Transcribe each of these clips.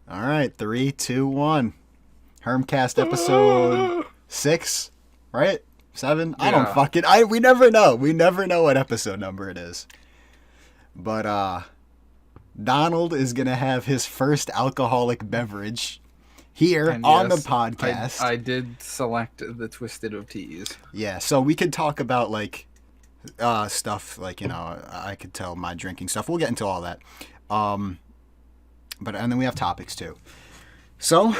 All right, 3, 2, 1. Hermcast episode 6, right? 7? I don't Yeah. fucking... We never know. We never know what episode number it is. But, Donald is going to have his first alcoholic beverage here And on the yes, podcast. I did select the Twisted of Teas. Yeah, so we could talk about, like, stuff, like, you know, I could tell my drinking stuff. We'll get into all that. And then we have topics, too. So,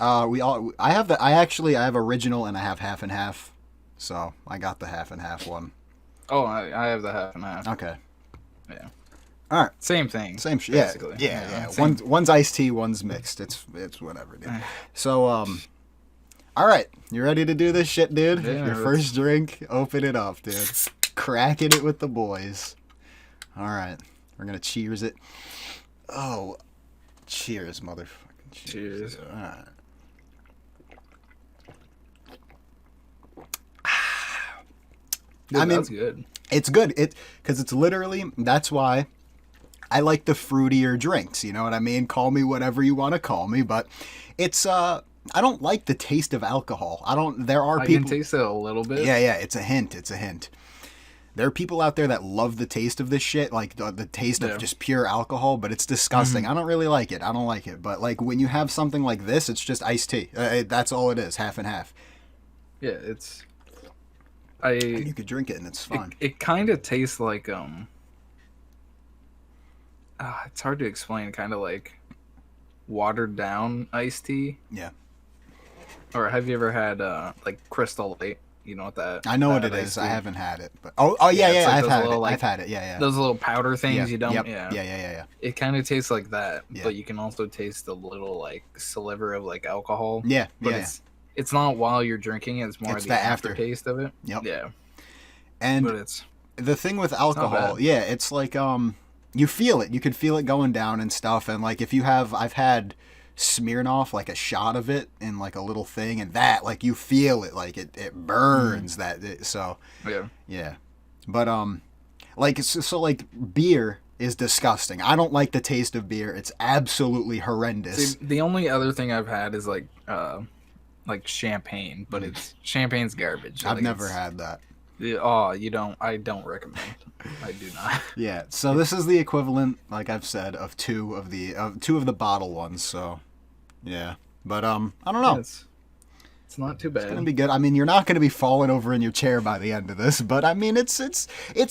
I have original and I have half and half. So, I got the half and half one. Oh, I have the half and half. Okay. Yeah. All right. Same thing. Same shit. Yeah. Basically. Yeah. Same. One's iced tea, one's mixed. It's whatever, dude. So, all right. You ready to do this shit, dude? Yeah, Your first drink, open it up, dude. Cracking it with the boys. All right. We're going to cheers it. Oh, cheers, motherfucking cheers. Cheers. All right. Dude, I mean, that's good. it's good. Because it's literally, that's why I like the fruitier drinks. You know what I mean? Call me whatever you want to call me, but it's, I don't like the taste of alcohol. There are I people. can taste it a little bit. Yeah, it's a hint. There are people out there that love the taste of this shit, like the taste of just pure alcohol, but it's disgusting. I don't really like it. I don't like it. But like when you have something like this, it's just iced tea. That's all it is, half and half. Yeah, it's. And you could drink it and it's fun. It kind of tastes like it's hard to explain. Kind of like watered down iced tea. Yeah. Or have you ever had like Crystal Light? You know what that? I know what it is. I haven't had it, but yeah, it's like I've those had it. little, like, I've had it. Yeah. Those little powder things you don't. Yep. Yeah. Yeah. It kind of tastes like that, Yeah. but you can also taste the little like sliver of like alcohol. Yeah. But it's not while you're drinking it. It's more It's the the after. aftertaste of it. Yep. Yeah. And But it's the thing with alcohol, bad. yeah, it's like you feel it. You can feel it going down and stuff. And like I've had Smirnoff, like a shot of it in like a little thing, and that like you feel it, like it burns so yeah. But like so like beer is disgusting. I don't like the taste of beer. It's absolutely horrendous. See, the only other thing I've had is like champagne, but champagne's garbage. I've Like, never had that. you don't. I don't recommend. I do not. Yeah, so this is the equivalent, like I've said, of two of the bottle ones. So, yeah, but I don't know. It's not too bad. It's gonna be good. I mean, you're not gonna be falling over in your chair by the end of this, but I mean, it's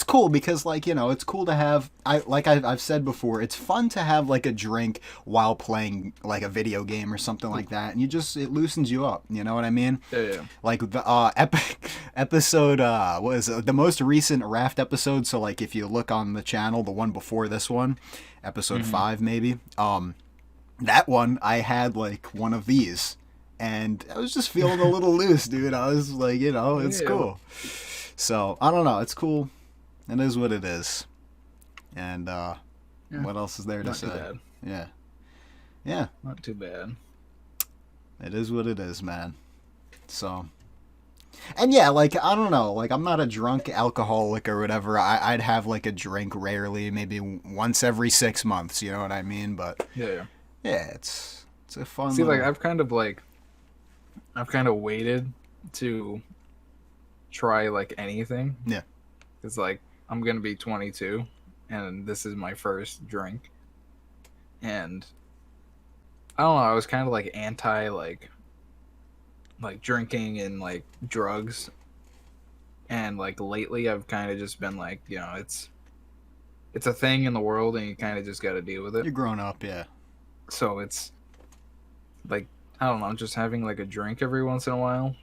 cool because, like, you know, it's cool to have. I've said before, it's fun to have like a drink while playing like a video game or something like that, and it loosens you up. You know what I mean? Yeah. Like the episode, what is it? The most recent Raft episode. So like, if you look on the channel, the one before this one, episode 5 maybe. That one I had like one of these. And I was just feeling a little loose, dude. I was like, you know, it's cool. So, I don't know. It's cool. It is what it is. And what else is there to say? Not too bad. Yeah. Not too bad. It is what it is, man. So. And yeah, like, I don't know. Like, I'm not a drunk alcoholic or whatever. I'd have like a drink rarely, maybe once every 6 months. You know what I mean? But Yeah. it's a fun. See, like, I've kind of waited to try like anything. Yeah. It's like I'm gonna be 22, and this is my first drink, and I don't know. I was kind of like anti like drinking and like drugs, and like lately I've kind of just been like, you know, it's a thing in the world, and you kind of just got to deal with it. You're grown up, yeah. So it's like, I don't know, just having like a drink every once in a while,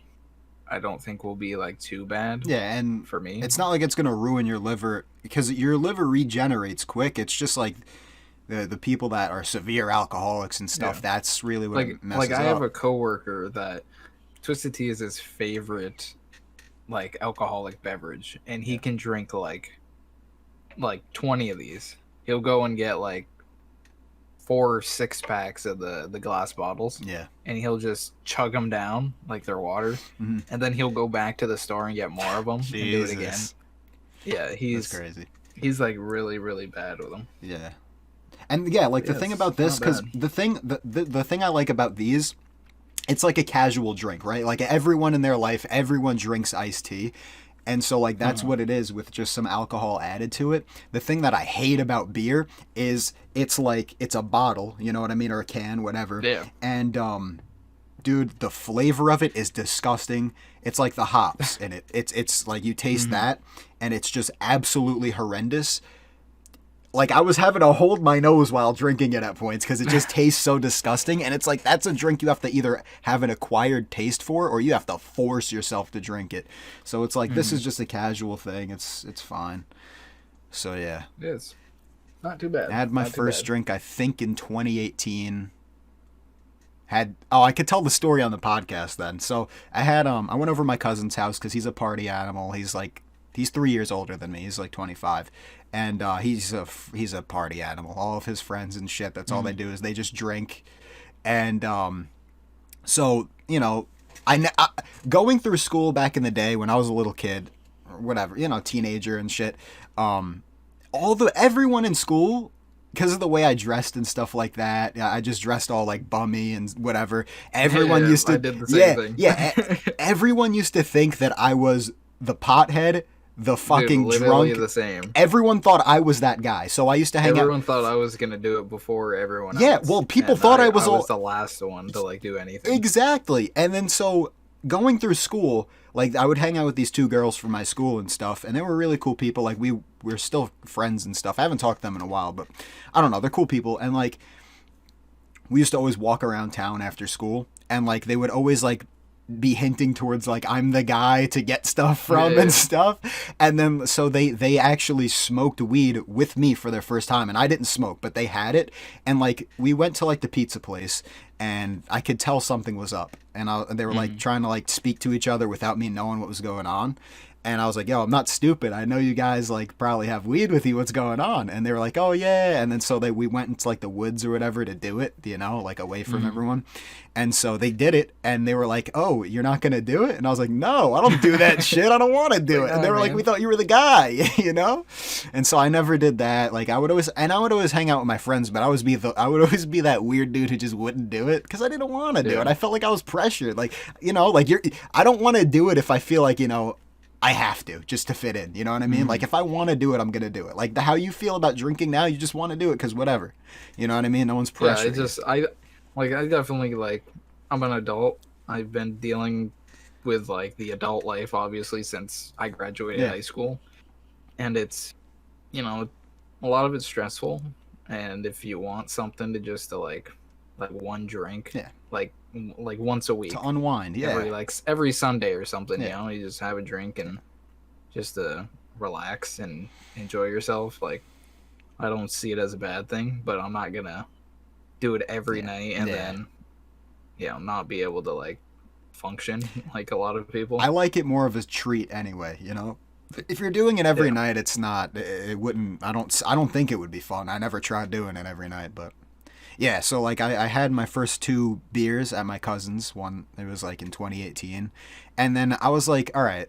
I don't think will be like too bad. Yeah, and for me, it's not like it's gonna ruin your liver because your liver regenerates quick. It's just like the people that are severe alcoholics and stuff. Yeah. That's really what it messes I up. have a coworker that Twisted Tea is his favorite like alcoholic beverage, and he can drink like 20 of these. He'll go and get like 4 6-packs of the glass bottles. Yeah. And he'll just chug them down like they're water. Mm-hmm. And then he'll go back to the store and get more of them and do it again. Yeah, That's crazy. He's like really, really bad with them. Yeah. And yeah, like the Yeah, thing it's about this, not because bad. the thing I like about these, it's like a casual drink, right? Like everyone in their life, everyone drinks iced tea. And so like that's Uh-huh. what it is with just some alcohol added to it. The thing that I hate about beer is it's like it's a bottle, you know what I mean, or a can, whatever. Yeah. And dude, the flavor of it is disgusting. It's like the hops in it. It's like you taste Hmm. that and it's just absolutely horrendous. Like I was having to hold my nose while drinking it at points because it just tastes so disgusting. And it's like that's a drink you have to either have an acquired taste for or you have to force yourself to drink it. So it's like this Hmm. is just a casual thing. It's fine. So yeah, It is not too I bad. had my Not too first bad. drink I think in 2018. Had I could tell the story on the podcast then. So I went over to my cousin's house because he's a party animal. He's 3 years older than me. He's like 25, and he's a party animal. All of his friends and shit. That's all they Hmm. do is they just drink, and so going through school back in the day when I was a little kid, or whatever, teenager and shit. Um, everyone in school, because of the way I dressed and stuff like that, yeah, I just dressed all like bummy and whatever. Everyone Yeah, used I to, did the same yeah, thing. yeah. Everyone used to think that I was the pothead, the Dude, fucking literally drunk. the same. Everyone thought I was that guy. So I used to hang out. Everyone thought I was gonna do it before everyone Yeah, else, well, people and thought I I was was all the last one to like do anything. exactly. And then so going through school, like I would hang out with these two girls from my school and stuff, and they were really cool people. Like we're still friends and stuff. I haven't talked to them in a while, but I don't know, they're cool people. And like we used to always walk around town after school, and like they would always like be hinting towards like I'm the guy to get stuff from and Yeah. stuff. And then so they actually smoked weed with me for their first time, and I didn't smoke, but they had it. And like we went to like the pizza place, and I could tell something was up, and they were like Hmm. trying to like speak to each other without me knowing what was going on. And I was like, yo, I'm not stupid. I know you guys like probably have weed with you. What's going on? And they were like, oh yeah. And then so we went into like the woods or whatever to do it, like away from Hmm. everyone. And so they did it, and they were like, oh, you're not gonna do it? And I was like, no, I don't do that shit. I don't want to do Like, it. And they nah, were like, we man. thought you were the guy. And so I never did that. Like I would always hang out with my friends, but I would always be that weird dude who just wouldn't do it because I didn't want to do it. Yeah. I felt like I was pressured. Like like I don't want to do it if I feel like I have to just to fit in. You know what I mean? Like Hmm. if I want to do it, I'm gonna do it. Like how you feel about drinking now, you just want to do it because whatever. You know what I mean? No one's Yeah, I pressuring you. just I definitely like I'm an adult. I've been dealing with like the adult life obviously since I graduated Yeah, high school, and it's you know a lot of it's stressful, and if you want something to just to like one drink yeah. like once a To week, unwind. Yeah, every Sunday or something, yeah, you just have a drink and just to relax and enjoy yourself. Like I don't see it as a bad thing, but I'm not gonna do it every yeah, night and yeah. then not be able to like function like a lot of people. I like it more of a treat anyway. If you're doing it every Yeah. night, it's not. It wouldn't. I don't think it would be fun. I never tried doing it every night, but yeah. So like I had my first two beers at my cousin's. One it was like in 2018, and then I was like, all right,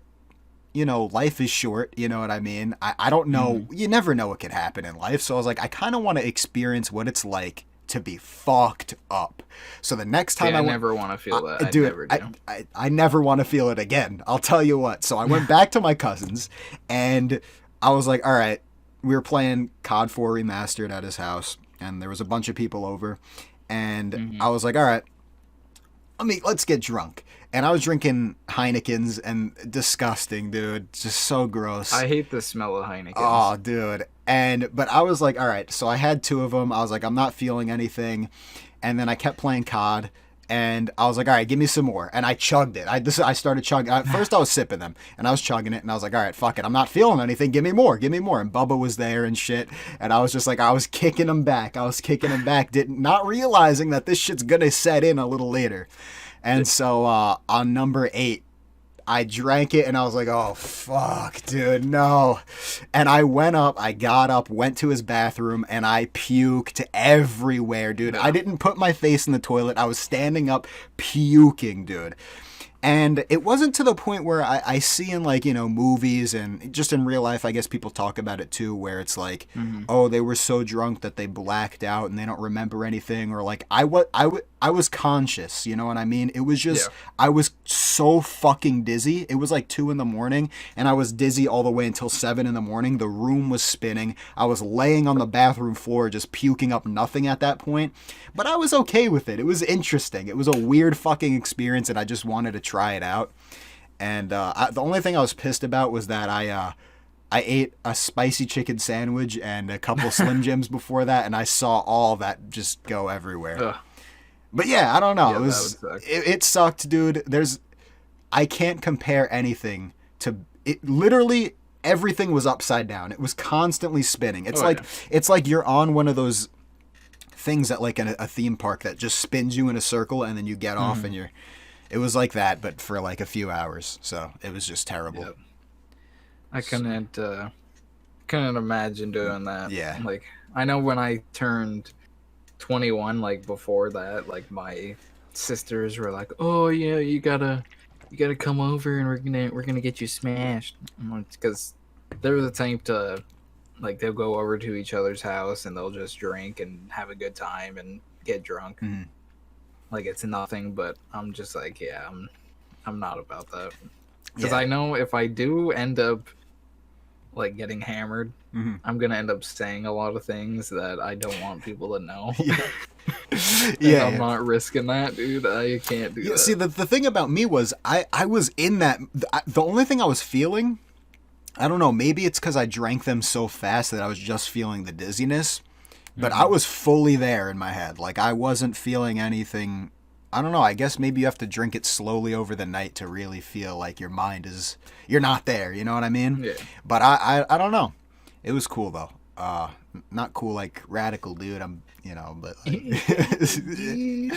life is short. You know what I mean? I don't know. Hmm. You never know what could happen in life. So I was like, I kind of want to experience what it's like to be fucked up. So the next See, time I I went, never want to feel that. I do it. never do. I never want to feel it again. I'll tell you what. So I went back to my cousin's, and I was like, all right, we were playing COD 4 Remastered at his house, and there was a bunch of people over, and Hmm. I was like, all right, let's get drunk. And I was drinking Heinekens, and disgusting, dude, just so gross. I hate the smell of Heinekens. Oh, dude. But I was like, all right. So I had two of them. I was like, I'm not feeling anything. And then I kept playing COD. And I was like, all right, give me some more. And I chugged it. I started chugging. At first, I was sipping them, and I was chugging it. And I was like, all right, fuck it. I'm not feeling anything. Give me more. Give me more. And Bubba was there and shit. And I was just like, I was kicking him back. Not realizing that this shit's gonna set in a little later. And so on number 8, I drank it and I was like, oh, fuck, dude, no. And I got up, went to his bathroom, and I puked everywhere, dude. I Yeah. didn't put my face in the toilet. I was standing up puking, dude. And it wasn't to the point where I see in like, movies and just in real life, I guess people talk about it too, where it's like, oh, they were so drunk that they blacked out and they don't remember anything. Or like I was conscious, you know what I mean? It was just, Yeah. I was so fucking dizzy. It was like 2 a.m. and I was dizzy all the way until 7 a.m. The room was spinning. I was laying on the bathroom floor just puking up nothing at that point. But I was okay with it. It was interesting. It was a weird fucking experience and I just wanted to try it out. And the only thing I was pissed about was that I ate a spicy chicken sandwich and a couple Slim Jims before that, and I saw all that just go everywhere. Ugh. But yeah, I don't know. Yeah, It that was would suck. it sucked, dude. I can't compare anything to it. Literally everything was upside down. It was constantly spinning. It's Oh, like yeah. it's like you're on one of those things at like a theme park that just spins you in a circle and then you get off and you're. It was like that, but for like a few hours. So it was just terrible. Yep. I couldn't imagine doing that. Yeah. Like, I know when I turned 21, like before that, like my sisters were like, "Oh yeah, you gotta come over and we're gonna get you smashed," because they're the type to like they'll go over to each other's house and they'll just drink and have a good time and get drunk. Mhm. Like it's nothing, but I'm just like, yeah, I'm not about that because Yeah. I know if I do end up like getting hammered, Mhm. I'm gonna end up saying a lot of things that I don't want people to know. Yeah. And Yeah. I'm not risking that, dude. I can't do Yeah, that. see, the thing about me was I was in that. The only thing I was feeling, I don't know, maybe it's because I drank them so fast that I was just feeling the dizziness. But I was fully there in my head. Like, I wasn't feeling anything. I don't know. I guess maybe you have to drink it slowly over the night to really feel like your mind is. You're not there. You know what I mean? Yeah. But I don't know. It was cool, though. Not cool like radical, dude. But like.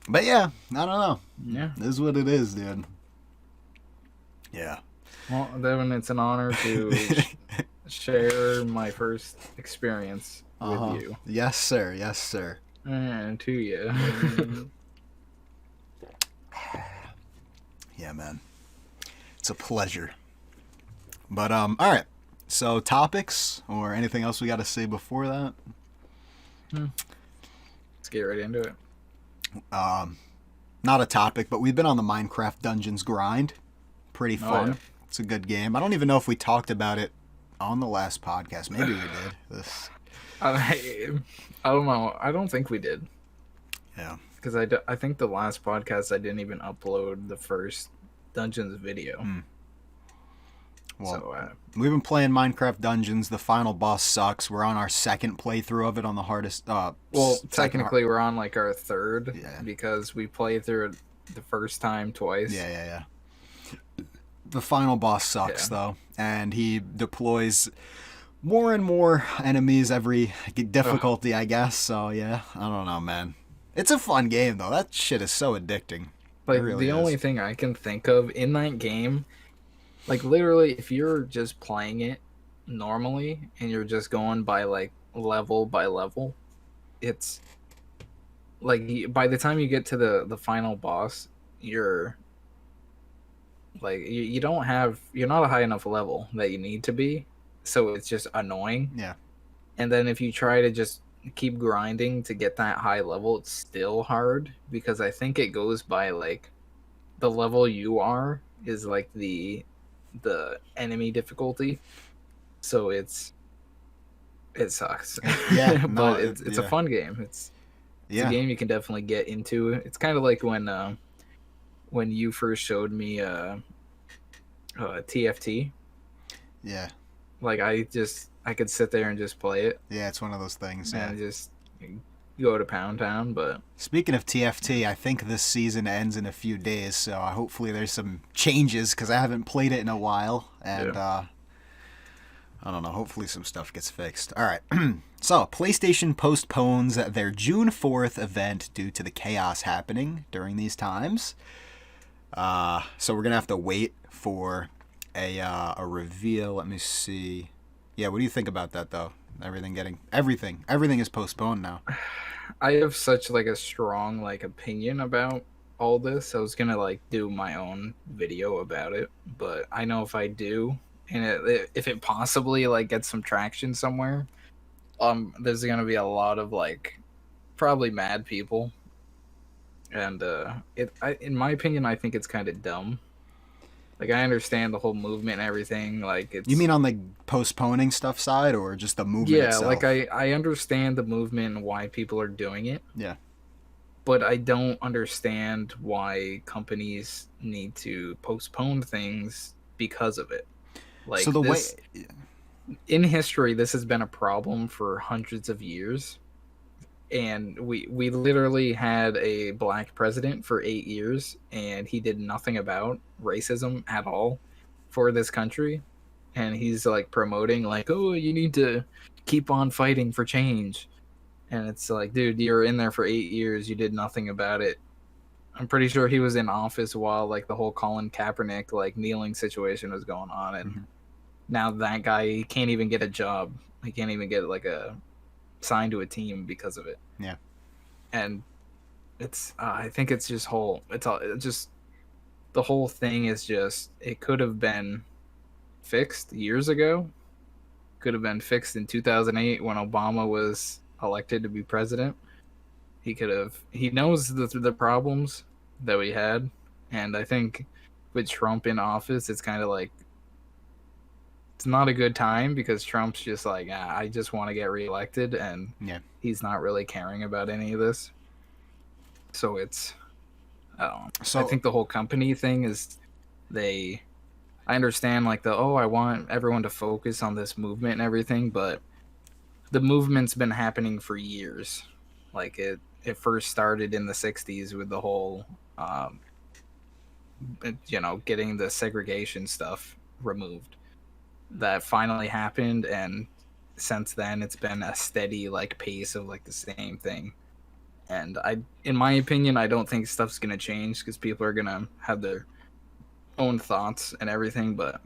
But yeah, I don't know. Yeah. This is what it is, dude. Yeah. Well, Devin, it's an honor to share my first experience with you. Yes, sir. Yes, sir. And to you. Yeah, man. It's a pleasure. But all right. So topics or anything else we got to say before that? Let's get right into it. Not a topic, but we've been on the Minecraft Dungeons grind. Pretty fun. yeah. It's a good game. I don't even know if we talked about it on the last podcast. Maybe we did. I don't know. I don't think we did. Yeah. Because I think the last podcast I didn't even upload the first Dungeons video. Well, So we've been playing Minecraft Dungeons. The final boss sucks. We're on our second playthrough of it on the hardest. well, second technically we're on like our third Yeah. because we played through it the first time twice. Yeah. The final boss sucks, though, and he deploys more and more enemies every difficulty, I guess. So, yeah, I don't know, man. It's a fun game, though. That shit is so addicting. Like, It really the is. only thing I can think of in that game, like, literally, if you're just playing it normally and you're just going by, like, level by level, it's, like, by the time you get to the final boss, you're, like, you don't have, you're not a high enough level that you need to be, so it's just annoying. Yeah. And then if you try to just keep grinding to get that high level, it's still hard because I think it goes by like the level you are is like the enemy difficulty. So it sucks. Yeah, but no, it's a yeah. fun game. It's Yeah. a game you can definitely get into. It's kind of like when you first showed me TFT. Yeah. Like I could sit there and just play it Yeah, it's one of those things. Yeah. and just go to Pound Town, but Speaking of TFT, I think this season ends in a few days, so hopefully there's some changes because I haven't played it in a while, and I don't know. Hopefully some stuff gets fixed. All right. So PlayStation postpones their June 4th event due to the chaos happening during these times. So we're gonna have to wait for a reveal. Let me see. Yeah, what do you think about that though? Everything is postponed now. I have such like a strong like opinion about all this. I was gonna like do my own video about it, but I know if I do, and if it possibly like gets some traction somewhere, there's gonna be a lot of like probably mad people, and in my opinion, I think it's kind of dumb. Like I understand the whole movement and everything. Like You it's mean on the postponing stuff side, or just the movement yeah, like itself? I understand the movement and why people are doing it, Yeah. but I don't understand why companies need to postpone things because of it. So Like the way, this in history, this has been a problem for hundreds of years. And we literally had a black president for 8 years, and he did nothing about racism at all for this country. And he's like promoting like, oh, you need to keep on fighting for change. And it's like, dude, you're in there for 8 years, you did nothing about it. I'm pretty sure he was in office while like the whole Colin Kaepernick like kneeling situation was going on, and Mhm. now that guy he can't even get a job. He can't even get like a signed to a team because of it. Yeah. And it's I think it's just whole it's all it just the whole thing is just it could have been fixed years ago. Could have been fixed in 2008 when Obama was elected to be president. He knows the problems that we had, and I think with Trump in office it's kind of like it's not a good time because Trump's just like, I just want to get reelected, and Yeah. he's not really caring about any of this. So it's, I don't know. I So think the whole company thing is they, I understand like I want everyone to focus on this movement and everything, but the movement's been happening for years. Like it first started in the 60s with the whole, getting the segregation stuff removed. That finally happened, and since then it's been a steady like pace of like the same thing. And in my opinion, I don't think stuff's gonna change because people are gonna have their own thoughts and everything. But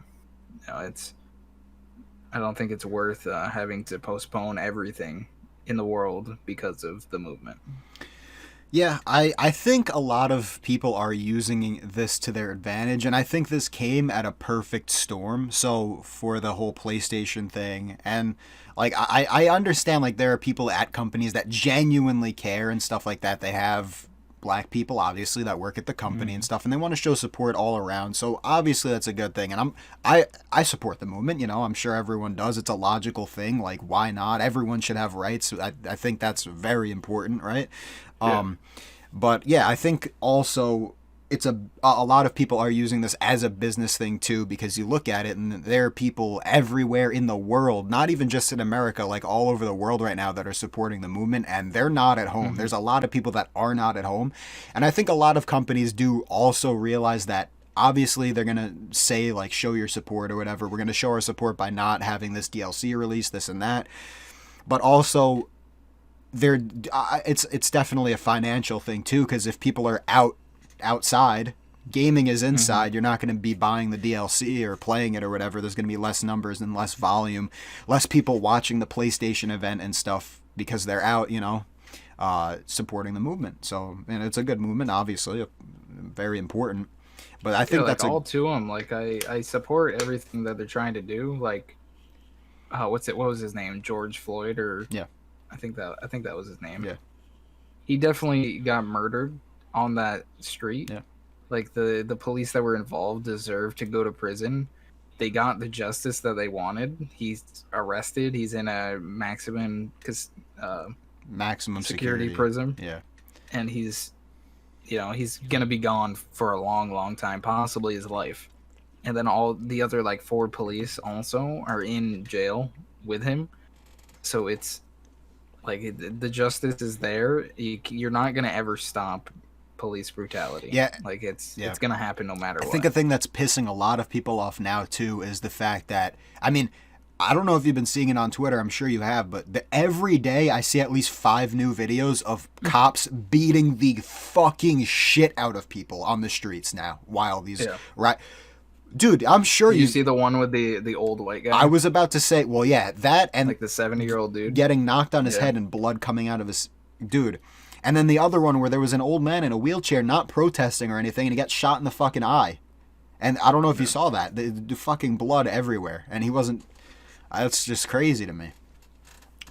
it's I don't think it's worth having to postpone everything in the world because of the movement. yeah, I think a lot of people are using this to their advantage, and I think this came at a perfect storm. So for the whole PlayStation thing, and like I understand like there are people at companies that genuinely care and stuff like that. They have black people obviously that work at the company and Mm-hmm. stuff, and they want to show support all around. So obviously that's a good thing, and I support the movement. You know, I'm sure everyone does. It's a logical thing. Like why not? Everyone should have rights. I think that's very important, right? Yeah. Um, but yeah, I think also it's a lot of people are using this as a business thing too, because you look at it and there are people everywhere in the world, not even just in America, like all over the world right now that are supporting the movement, and they're not at home. Mm-hmm. There's a lot of people that are not at home, and I think a lot of companies do also realize that obviously they're going to say like show your support or whatever. We're going to show our support by not having this DLC release, this and that. But also there it's definitely a financial thing too, because if people are outside, gaming is Mm-hmm. inside, you're not going to be buying the DLC or playing it or whatever. There's going to be less numbers and less volume, less people watching the PlayStation event and stuff because they're out, supporting the movement. So, and it's a good movement, obviously, very important. But I Yeah, think like that's a all to them. Like I support everything that they're trying to do. Like, what's it? What was his name? George Floyd, or yeah, I think that was his name. yeah, He definitely got murdered on that street. yeah. Like the police that were involved deserve to go to prison. They got the justice that they wanted. He's arrested. He's in a maximum uh, Maximum security security. prison, Yeah, and he's gonna be gone for a long, long time, possibly his life. And then all the other like four police also are in jail with him. So it's like the justice is there. You're not gonna ever stop police brutality. yeah, Like it's yeah. it's gonna happen no matter I think what. a thing that's pissing a lot of people off now too is the fact that, I mean, I don't know if you've been seeing it on Twitter. I'm sure you have, but every day I see at least 5 new videos of cops beating the fucking shit out of people on the streets now. While these, Yeah. right, dude, I'm sure Did you you. see the one with the old white I guy, was about to say, well, yeah, that and like the 70-year-old dude? getting knocked on his Yeah. head and blood coming out of his, dude. And then the other one where there was an old man in a wheelchair not protesting or anything, and he got shot in the fucking eye. And I don't know if you saw that. The fucking blood everywhere. And he wasn't... That's just crazy to me.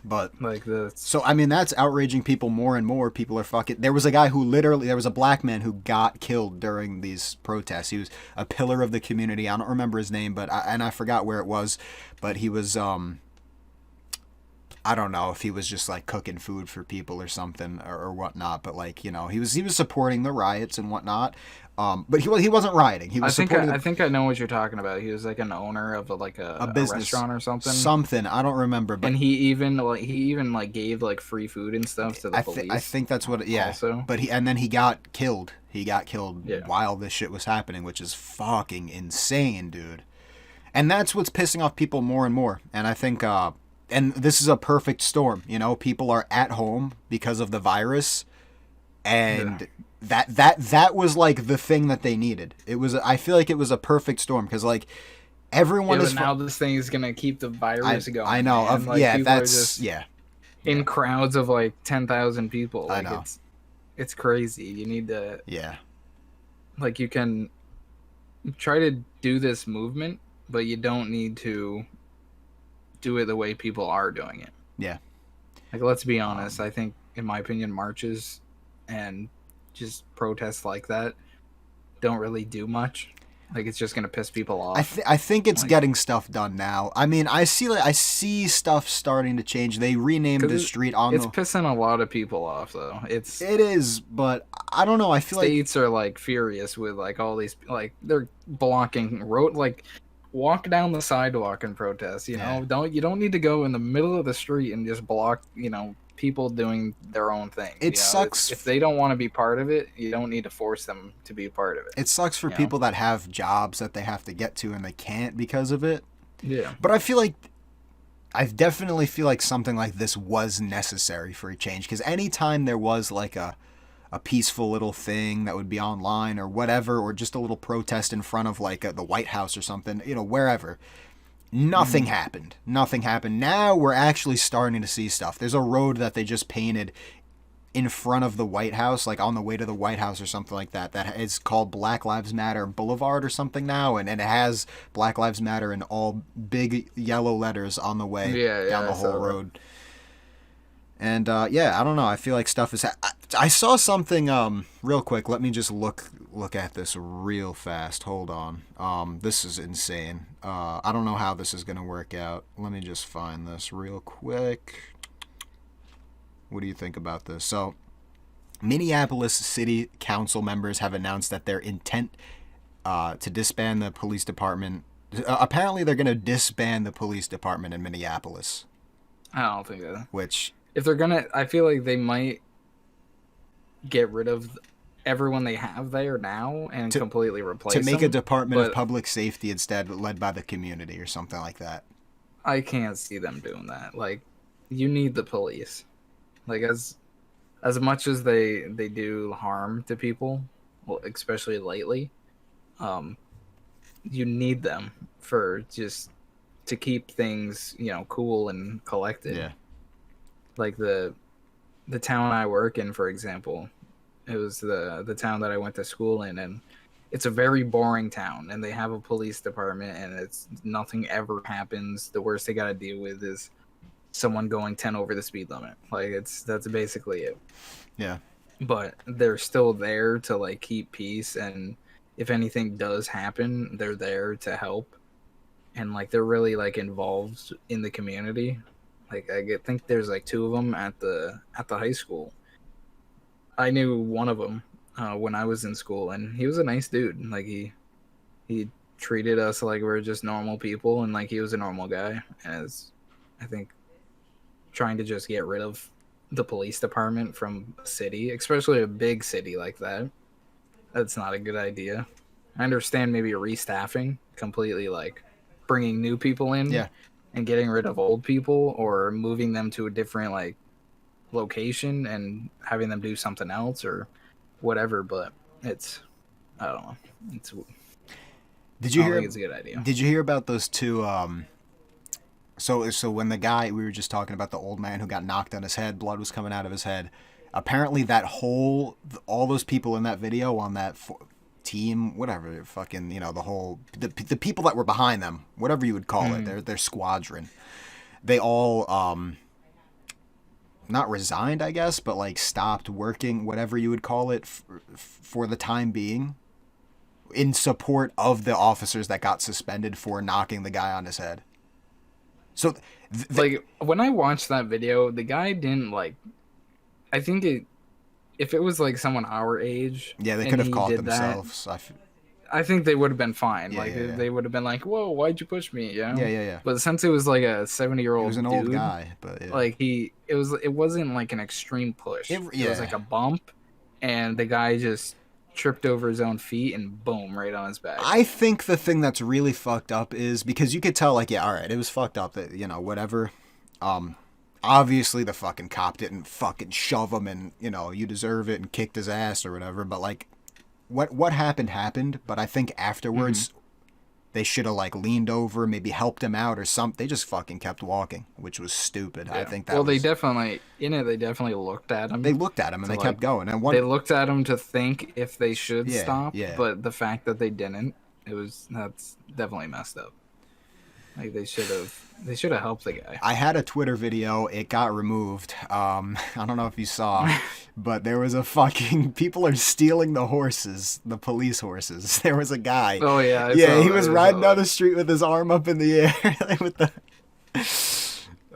But... Like the... So, I mean, that's outraging people more and more. People are fucking... There was a guy who literally... There was a black man who got killed during these protests. He was a pillar of the community. I don't remember his name, but... I forgot where it was. But he was... I don't know if he was just like cooking food for people or something or whatnot, but like, you know, he was supporting the riots and whatnot. But he wasn't rioting. He was I think I know what you're talking about. He was like an owner of a business, restaurant or something. Something I don't remember. But and he even gave like free food and stuff to the police. I think that's what. Yeah. Also. But then he got killed. He got killed while this shit was happening, which is fucking insane, dude. And that's what's pissing off people more and more. And I think. And this is a perfect storm, you know. People are at home because of the virus, and that was like the thing that they needed. It was. I feel like it was a perfect storm because like everyone is. Now this thing is gonna keep the virus going. I know. That's in crowds of like 10,000 people. Like, I know. It's crazy. You need to. Yeah. Like you can try to do this movement, but you don't need to do it the way people are doing it. Yeah. Like, let's be honest. I think, in my opinion, marches and just protests like that don't really do much. Like, it's just gonna piss people off. I think it's getting stuff done now. I mean, I see stuff starting to change. They renamed the street on. It's pissing a lot of people off, though. It is, but I don't know. I feel states are like furious with like all these like they're blocking road like. Walk down the sidewalk and protest. You know, you don't need to go in the middle of the street and just block. You know, people doing their own thing. It sucks if they don't want to be part of it. You don't need to force them to be part of it. It sucks for people that have jobs that they have to get to and they can't because of it. Yeah, but I definitely feel like something like this was necessary for a change because anytime there was like a peaceful little thing that would be online or whatever, or just a little protest in front of like the White House or something, you know, wherever. Nothing happened. Nothing happened. Now we're actually starting to see stuff. There's a road that they just painted in front of the White House, like on the way to the White House or something like that. That is called Black Lives Matter Boulevard or something now, and it has Black Lives Matter in all big yellow letters on the way down the whole road. And I don't know. I feel like stuff is. I saw something real quick. Let me just look at this real fast. Hold on. This is insane. I don't know how this is gonna work out. Let me just find this real quick. What do you think about this? So, Minneapolis City Council members have announced that their intent to disband the police department. Apparently, they're gonna disband the police department in Minneapolis. I don't think that. Which. If they're gonna, I feel like they might get rid of everyone they have there now and completely replace them. To make a department of public safety instead, led by the community or something like that. I can't see them doing that. Like, you need the police. Like, as much as they do harm to people, well, especially lately, you need them for just to keep things, you know, cool and collected. Yeah. Like the town I work in, for example, it was the town that I went to school in, and it's a very boring town, and they have a police department, and it's nothing ever happens. The worst they got to deal with is someone going 10 over the speed limit. Like that's basically it. Yeah. But they're still there to like keep peace, and if anything does happen, they're there to help, and like they're really like involved in the community. Like I think there's like two of them at the high school. I knew one of them when I was in school, and he was a nice dude. Like he treated us like we're just normal people, and like he was a normal guy. As I think trying to just get rid of the police department from a city, especially a big city like that, that's not a good idea. I understand maybe restaffing completely, like bringing new people in. Yeah. And getting rid of old people or moving them to a different like location and having them do something else or whatever, but it's I don't know. It's Did you hear think it's a good idea. Did you hear about those two so when the guy we were just talking about, the old man who got knocked on his head, blood was coming out of his head. apparently all those people in that video on that team, whatever, fucking, the people that were behind them, whatever you would call it, their squadron, they all not resigned, I guess, but like stopped working, whatever you would call it, for the time being, in support of the officers that got suspended for knocking the guy on his head. So, like, when I watched that video, the guy didn't like. I think if it was like someone our age, yeah, they could have caught themselves. I think they would have been fine. Yeah, like yeah. They would have been like, "Whoa, why'd you push me?" You know? Yeah. But since it was like a 70-year-old, He was an old guy, but yeah. like it wasn't like an extreme push. It was like a bump, and the guy just tripped over his own feet and boom, right on his back. I think the thing that's really fucked up is because you could tell, like, yeah, all right, it was fucked up that, whatever. Obviously the fucking cop didn't fucking shove him and, you deserve it and kicked his ass or whatever, but like what happened, but I think afterwards they should have like leaned over, maybe helped him out or something. They just fucking kept walking, which was stupid. Yeah. I think that they definitely looked at him. They looked at him and they kept going. And they looked at him to think if they should stop, yeah. But the fact that they didn't, that's definitely messed up. Like they should have helped the guy. I had a Twitter video. It got removed. I don't know if you saw, but there was a fucking people are stealing the horses, the police horses. There was a guy. Oh yeah, he was riding down the street with his arm up in the air, with the.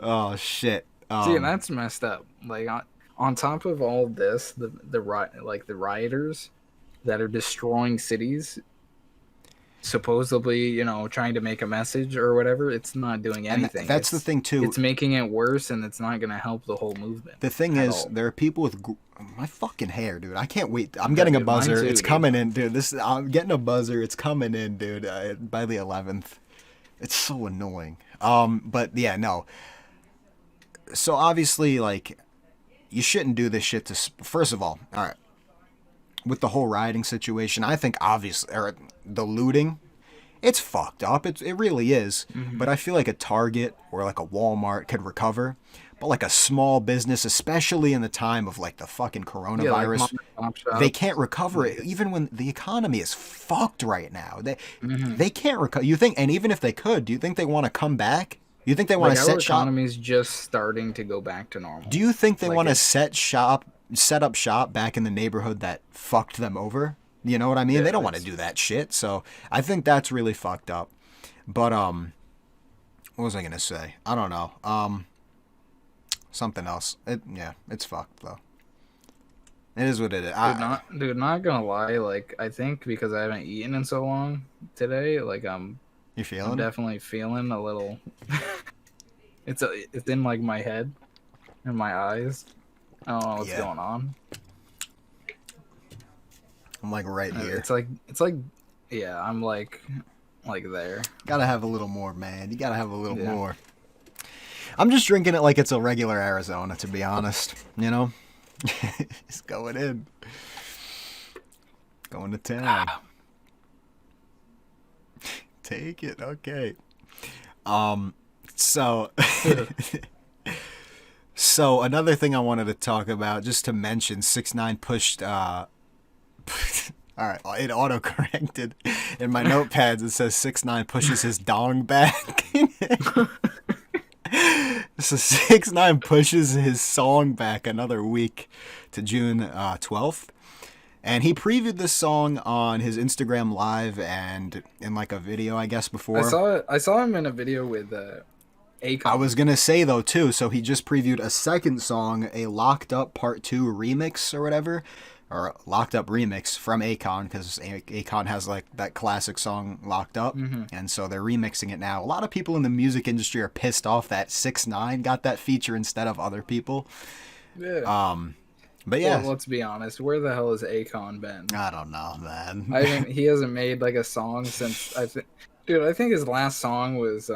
Oh shit. See, and that's messed up. Like on top of all this, the rioters that are destroying cities. Supposedly, trying to make a message or whatever, it's not doing anything. And that's the thing too. It's making it worse, and it's not going to help the whole movement. The thing is, there are people with my fucking hair, dude. I can't wait. I'm getting a buzzer. Too, it's coming in, dude. I'm getting a buzzer. It's coming in, dude. By the 11th, it's so annoying. But yeah, no. So obviously, like, you shouldn't do this shit to. First of all right. With the whole rioting situation, I think obviously, or the looting, it's fucked up. It really is. Mm-hmm. But I feel like a Target or like a Walmart could recover. But like a small business, especially in the time of like the fucking coronavirus, they can't recover it. Even when the economy is fucked right now, they can't recover. You think, and even if they could, do you think they want to come back? You think they want to set shop? Our economy's just starting to go back to normal. Do you think they want to set up shop back in the neighborhood that fucked them over? You know what I mean? Yeah, they don't want to do that shit. So I think that's really fucked up. But what was I gonna say? I don't know. Something else. It's fucked though. It is what it is. Not gonna lie. Like I think because I haven't eaten in so long today, like You feeling? I'm definitely feeling a little. It's in like my head, and my eyes. I don't know what's going on. I'm like right here. It's like yeah, I'm like there. Gotta have a little more, man. You gotta have a little more. I'm just drinking it like it's a regular Arizona, to be honest. Just going in. Going to town. Take it, okay. So another thing I wanted to talk about, just to mention, 6ix9ine pushed. All right, it auto-corrected in my notepads. It says 6ix9ine pushes his dong back. So 6ix9ine pushes his song back another week to June 12th. And he previewed this song on his Instagram Live and in like a video, I guess, before. I saw him in a video with Akon. I was going to say, though, too, so he just previewed a second song, a Locked Up Part 2 remix or whatever, or Locked Up remix from Akon, because Akon has like that classic song Locked Up, and so they're remixing it now. A lot of people in the music industry are pissed off that 6ix9ine got that feature instead of other people. Yeah. But yeah, well, let's be honest. Where the hell has Akon been? I don't know, man. He hasn't made like a song since I think his last song was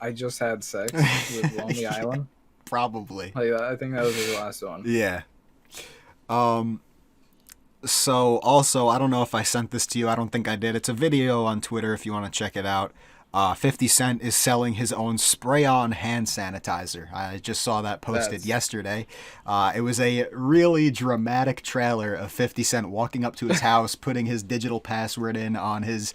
"I Just Had Sex" with Lonely Island. Probably. Like I think that was his last one. Yeah. So also, I don't know if I sent this to you. I don't think I did. It's a video on Twitter if you want to check it out. 50 Cent is selling his own spray-on hand sanitizer. I just saw that posted yesterday. It was a really dramatic trailer of 50 Cent walking up to his house, putting his digital password in on his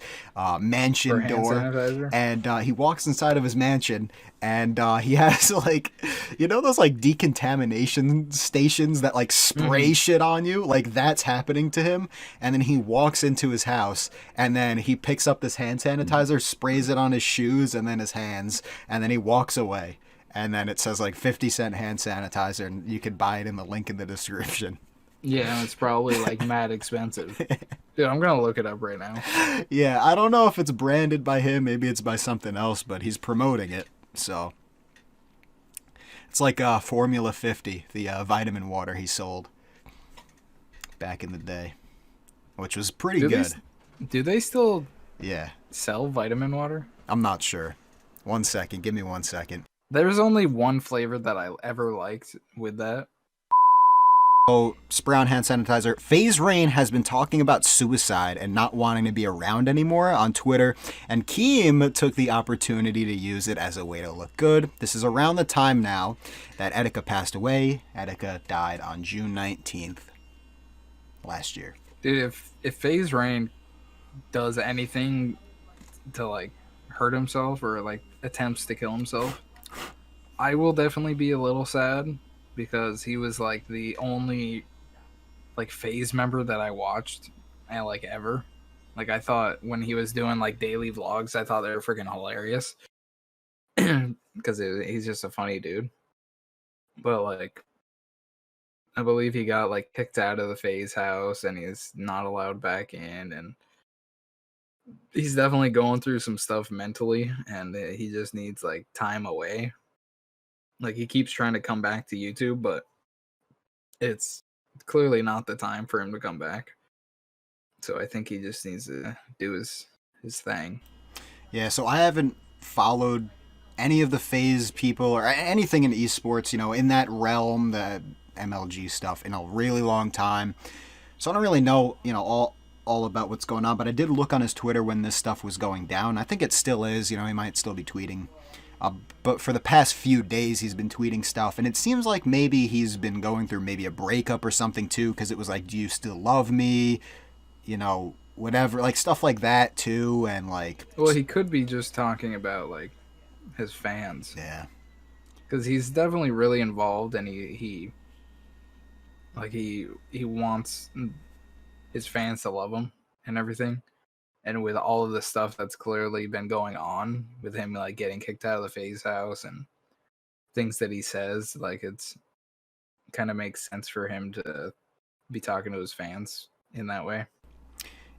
mansion door, sanitizer? and he walks inside of his mansion, and he has like, you know, those like decontamination stations that like spray shit on you, like that's happening to him. And then he walks into his house, and then he picks up this hand sanitizer, sprays it on his shoes and then his hands, and then he walks away. And then it says like 50 Cent hand sanitizer, and you can buy it in the link in the description. Yeah, it's probably like mad expensive. Dude, I'm gonna look it up right now. Yeah, I don't know if it's branded by him, maybe it's by something else, but he's promoting it. So it's like Formula 50, the vitamin water he sold back in the day, which was pretty good. Do they still Yeah. sell vitamin water? I'm not sure. 1 second. Give me 1 second. There's only one flavor that I ever liked with that. So, spray on hand sanitizer. FaZe Rain has been talking about suicide and not wanting to be around anymore on Twitter, and Keem took the opportunity to use it as a way to look good. This is around the time now that Etika passed away. Etika died on June 19th last year. Dude, if FaZe Rain does anything to like hurt himself or like attempts to kill himself, I will definitely be a little sad, because he was like the only like FaZe member that I watched and like ever. Like I thought when he was doing like daily vlogs, I thought they were freaking hilarious because he's just a funny dude. But like I believe he got like kicked out of the FaZe house and he's not allowed back in, and he's definitely going through some stuff mentally, and he just needs like time away. Like he keeps trying to come back to YouTube, but it's clearly not the time for him to come back. So I think he just needs to do his thing. Yeah, so I haven't followed any of the FaZe people or anything in esports, you know, in that realm, the MLG stuff, in a really long time. So I don't really know, you know, all about what's going on, but I did look on his Twitter when this stuff was going down. I think it still is, you know, he might still be tweeting. But for the past few days, he's been tweeting stuff, and it seems like maybe he's been going through maybe a breakup or something too, because it was like, do you still love me? You know, whatever, like stuff like that too, and like... Well, he could be just talking about like his fans. Yeah. Because he's definitely really involved, and he wants his fans to love him and everything. And with all of the stuff that's clearly been going on with him, like getting kicked out of the FaZe house and things that he says, like it's kind of makes sense for him to be talking to his fans in that way.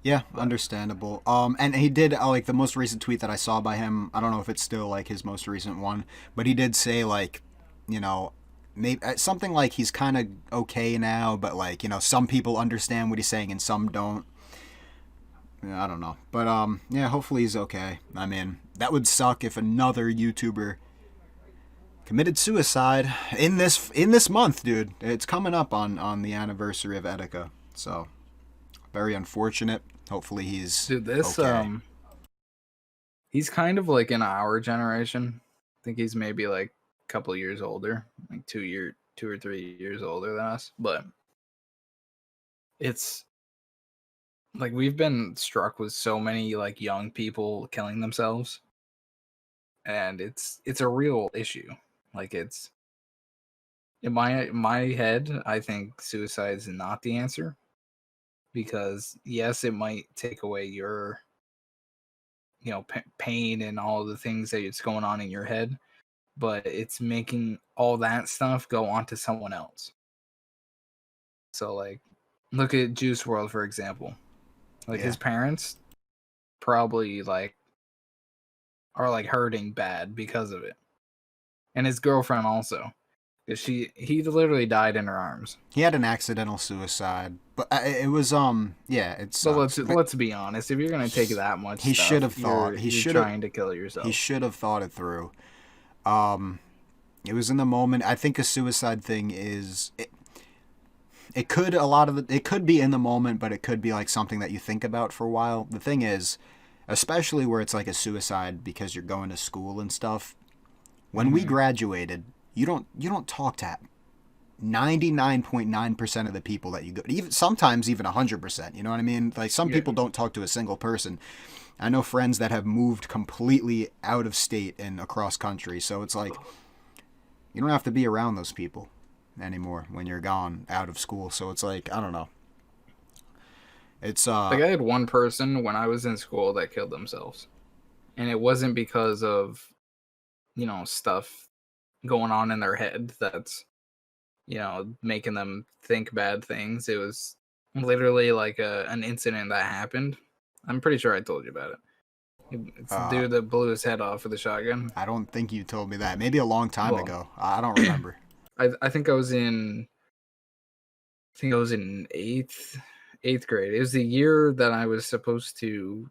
Yeah, understandable. And he did like the most recent tweet that I saw by him. I don't know if it's still like his most recent one, but he did say like, you know, maybe something like he's kind of okay now, but like, you know, some people understand what he's saying and some don't. Yeah, I don't know, but yeah, hopefully he's okay. I mean, that would suck if another YouTuber committed suicide in this month, dude. It's coming up on the anniversary of Etika, so very unfortunate. Hopefully he's okay. He's kind of like in our generation. I think he's maybe like a couple years older, like 2 or 3 years older than us, but it's like we've been struck with so many like young people killing themselves, and it's a real issue. Like it's in my head, I think suicide is not the answer, because yes, it might take away your pain and all the things that's going on in your head, but it's making all that stuff go onto someone else. So like look at Juice WRLD, for example. Like his parents probably like are like hurting bad because of it, and his girlfriend also, because he literally died in her arms. He had an accidental suicide, but it was yeah, it's. So let's be honest. If you're gonna take that much, he stuff, should have thought. He should have trying to kill yourself. He should have thought it through. It was in the moment. I think a suicide thing is. It could be in the moment, but it could be like something that you think about for a while. The thing is, especially where it's like a suicide because you're going to school and stuff. When we Mm-hmm. graduated, you don't talk to 99.9% of the people that you go, even sometimes even 100%. You know what I mean? Like some Yeah. people don't talk to a single person. I know friends that have moved completely out of state and across country, so it's like you don't have to be around those people anymore when you're gone out of school. So it's like I don't know. It's Like I had one person when I was in school that killed themselves, and it wasn't because of stuff going on in their head that's making them think bad things. It was literally like an incident that happened. I'm pretty sure I told you about it. It's the uh dude that blew his head off with a shotgun. I don't think you told me that. Maybe a long time Well, ago. I don't remember. I think I was in eighth grade. It was the year that I was supposed to.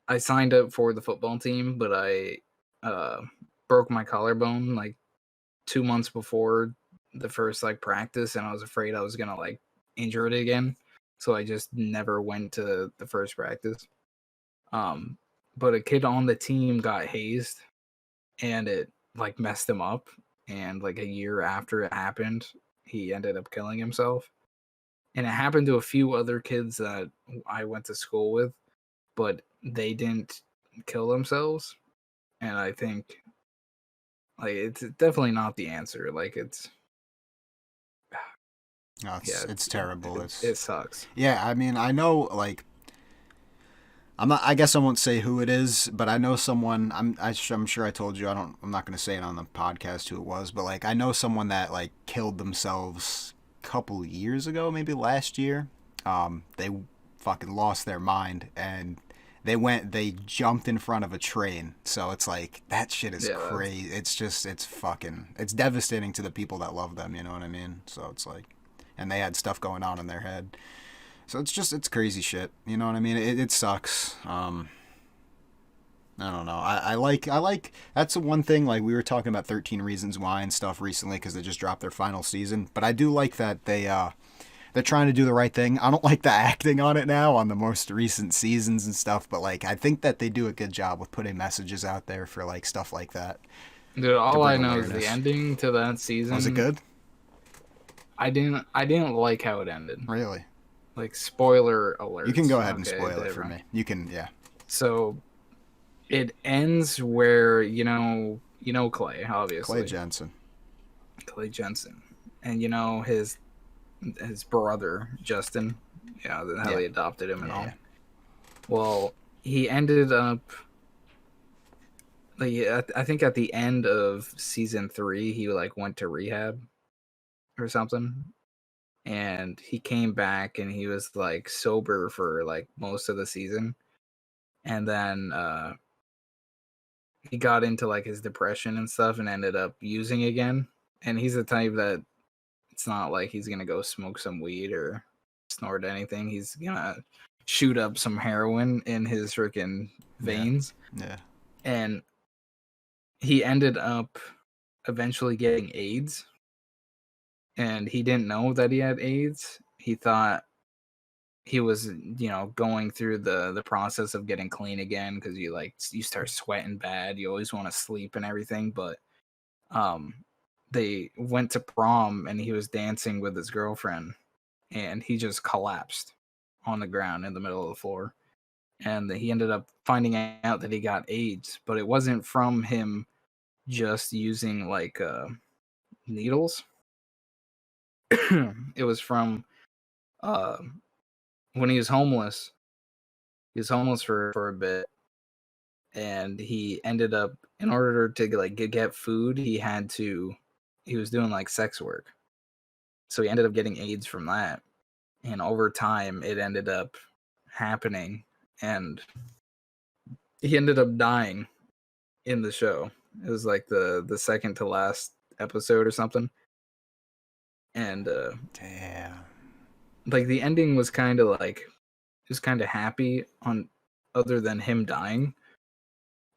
I signed up for the football team, but I uh, broke my collarbone like 2 months before the first like practice, and I was afraid I was gonna like injure it again, so I just never went to the first practice. Um, but a kid on the team got hazed, and it like messed him up. And like a year after it happened, he ended up killing himself. And it happened to a few other kids that I went to school with, but they didn't kill themselves. And I think like it's definitely not the answer. Like it's No, yeah, it's terrible. it sucks. Yeah. I mean, I know like I'm not. I guess I won't say who it is, but I know someone. I'm sure I told you. I'm not going to say it on the podcast who it was, but like I know someone that like killed themselves a couple years ago, maybe last year. They fucking lost their mind and they jumped in front of a train. So it's like that shit is Yeah, that's crazy. It's devastating to the people that love them. You know what I mean? So it's like, and they had stuff going on in their head. So it's crazy shit. You know what I mean? It sucks. I don't know. I like that's the one thing. Like we were talking about 13 Reasons Why and stuff recently because they just dropped their final season. But I do like that they're trying to do the right thing. I don't like the acting on it now on the most recent seasons and stuff. But like I think that they do a good job with putting messages out there for like stuff like that dude. to All I bring know is the awareness. ending to that Was it season. good? I didn't like how it ended. Really? Like spoiler You can alerts. go ahead and Okay, spoil it for me. You can, yeah. so it ends where Clay, Clay obviously. Jensen. Clay Jensen. And his brother, Justin. Yeah, how Yeah. he adopted him and Yeah, all. yeah. Well, he ended up like I think at the end of season 3 he like went to rehab or something. And he came back and he was like sober for like most of the season. And then he got into like his depression and stuff and ended up using again. And he's the type that it's not like he's gonna go smoke some weed or snort anything. He's gonna shoot up some heroin in his freaking Yeah. veins. Yeah. And he ended up eventually getting AIDS. And he didn't know that he had AIDS. He thought he was going through the process of getting clean again because you start sweating bad, you always want to sleep and everything. But um they went to prom and he was dancing with his girlfriend and he just collapsed on the ground in the middle of the floor. And he ended up finding out that he got AIDS, but it wasn't from him just using like needles. It was from uh when he was homeless. He was homeless for a bit, and he ended up, in order to like get food, he was doing like sex work, so he ended up getting AIDS from that. And over time it ended up happening, and he ended up dying in the show. It was like the second to last episode or something. And Damn. like the ending was kind of like, it was kind of happy on, other than him dying.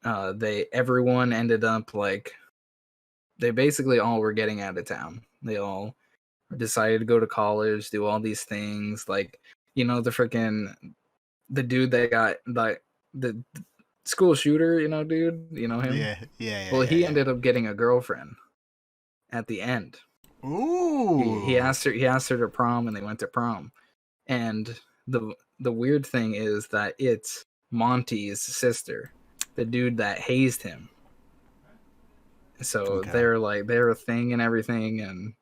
They everyone ended up like, they basically all were getting out of town. They all decided to go to college, do all these things. Like, the freaking the dude that got like the school shooter, dude, you know him. Yeah, yeah, yeah, Well, yeah, he yeah. ended up getting a girlfriend at the end. He Ooh. asked her to prom, and they went to prom. And the weird thing is that it's Monty's sister, the dude that hazed him. So Okay. they're a thing and everything, and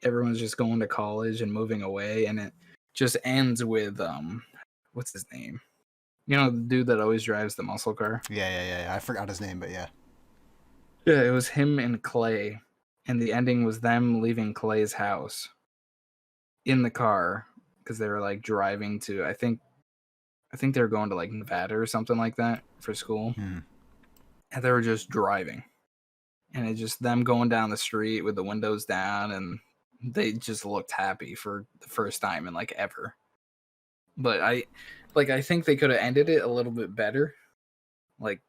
everyone's just going to college and moving away, and it just ends with what's his name? The dude that always drives the muscle car. Yeah, yeah, yeah, yeah. I forgot his name, but yeah. Yeah, it was him and Clay, and the ending was them leaving Clay's house in the car because they were like driving to I think they were going to like Nevada or something like that for school, Hmm. and they were just driving, and it's just them going down the street with the windows down, and they just looked happy for the first time in like ever. But I think they could have ended it a little bit better. Like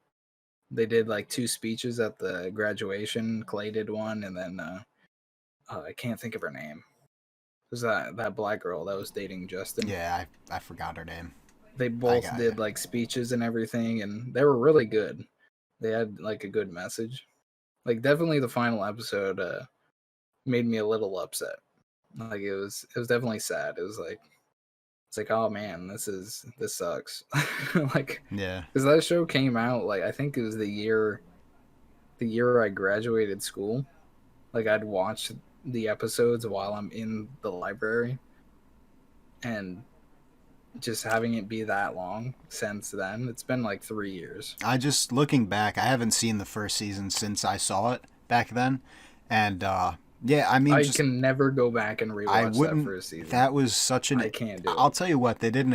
they did like 2 speeches at the graduation. Clay did one, and then I can't think of her name. It was that black girl that was dating Justin. Yeah, I forgot her name. They I both got you. did like speeches and everything, and they were really good. They had like a good message. Like definitely the final episode made me a little upset. Like it was definitely sad. It's like, oh man, this sucks. Like Yeah. because that show came out like I think it was the year I graduated school. Like I'd watch the episodes while I'm in the library, and just having it be that long since then, it's been like 3 years. I just looking back, I haven't seen the first season since I saw it back then, and yeah, I mean, I just can never go back and I rewatch that wouldn't. first season. That was such an. I can't do I'll it. tell you what, they did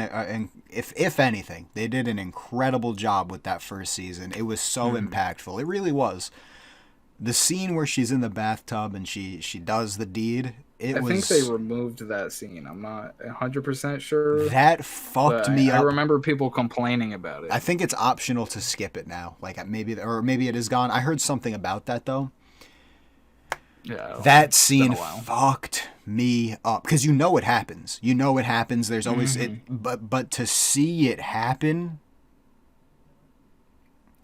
if anything, they did an incredible job with that first season. It was so impactful. It really was. The scene where she's in the bathtub and she does the deed. It I think they was removed that scene. I'm not 100% sure, that but fucked I, me I up. remember people complaining about it. I think it's optional to skip it now. Like maybe it is gone. I heard something about that though. Yeah, That it's been scene a while. fucked me up because you know it happens. You know it happens. There's always it, Mm-hmm. but to see it happen,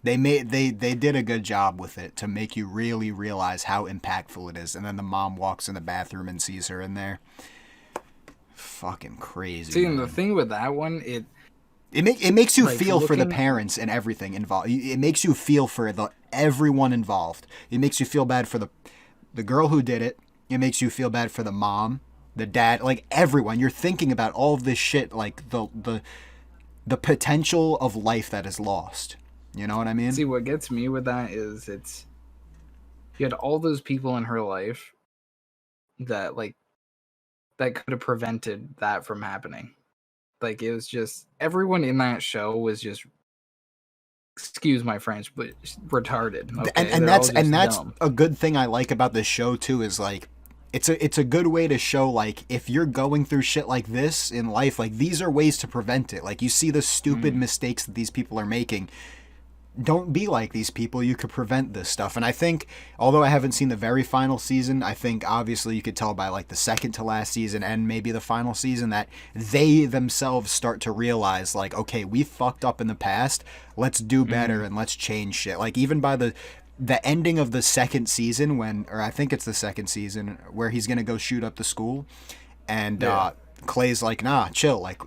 they did a good job with it to make you really realize how impactful it is. And then the mom walks in the bathroom and sees her in there. Fucking crazy. See, man. and the thing with that one, It makes you like, feel for the looking- parents and everything involved. It makes you feel for everyone involved. It makes you feel bad for the girl who did it. It makes you feel bad for the mom, the dad, like everyone. You're thinking about all of this shit, like the potential of life that is lost. You know what I mean? see what gets me with that is you had all those people in her life that could have prevented that from happening. Like it was just everyone in that show was just, excuse my French, but retarded. Okay? and They're all that's just that's dumb. a good thing I like about this show too is like it's a good way to show like if you're going through shit like this in life, like these are ways to prevent it. Like you see the stupid mistakes that these people are making. Don't be like these people. You could prevent this stuff. And I think, although I haven't seen the very final season, I think obviously you could tell by like the second to last season and maybe the final season that they themselves start to realize like, okay, we fucked up in the past. Let's do better and let's change shit. Like even by the ending of the second season or I think it's the second season where he's gonna go shoot up the school, and Clay's like, nah, chill, like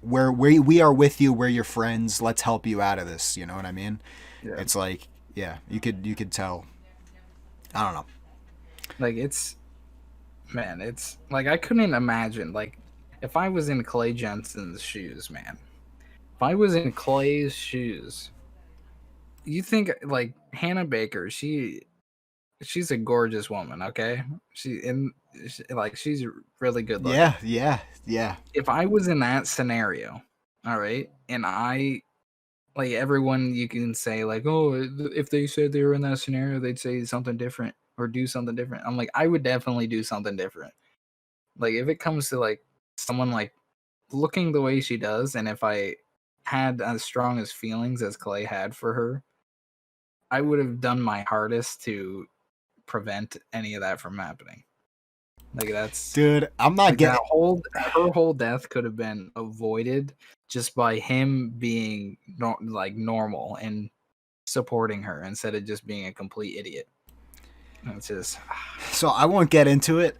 we are with you, we're your friends, let's help you out of this, you know what I mean? Yeah. It's like, yeah, you could tell. I don't know. Like it's like I couldn't imagine like if I was in Clay Jensen's shoes, man. If I was in Clay's shoes, you think like Hannah Baker, she's a gorgeous woman, okay? She's really good looking. Yeah. If I was in that scenario, all right, and I like everyone you can say like, oh, if they said they were in that scenario, they'd say something different or do something different. I'm like, I would definitely do something different. Like if it comes to like someone like looking the way she does, and if I had as strong as feelings as Clay had for her, I would have done my hardest to prevent any of that from happening. Like that's Dude, I'm not like getting. her whole death could have been avoided just by him being like normal and supporting her instead of just being a complete idiot. It's just So I won't get into it.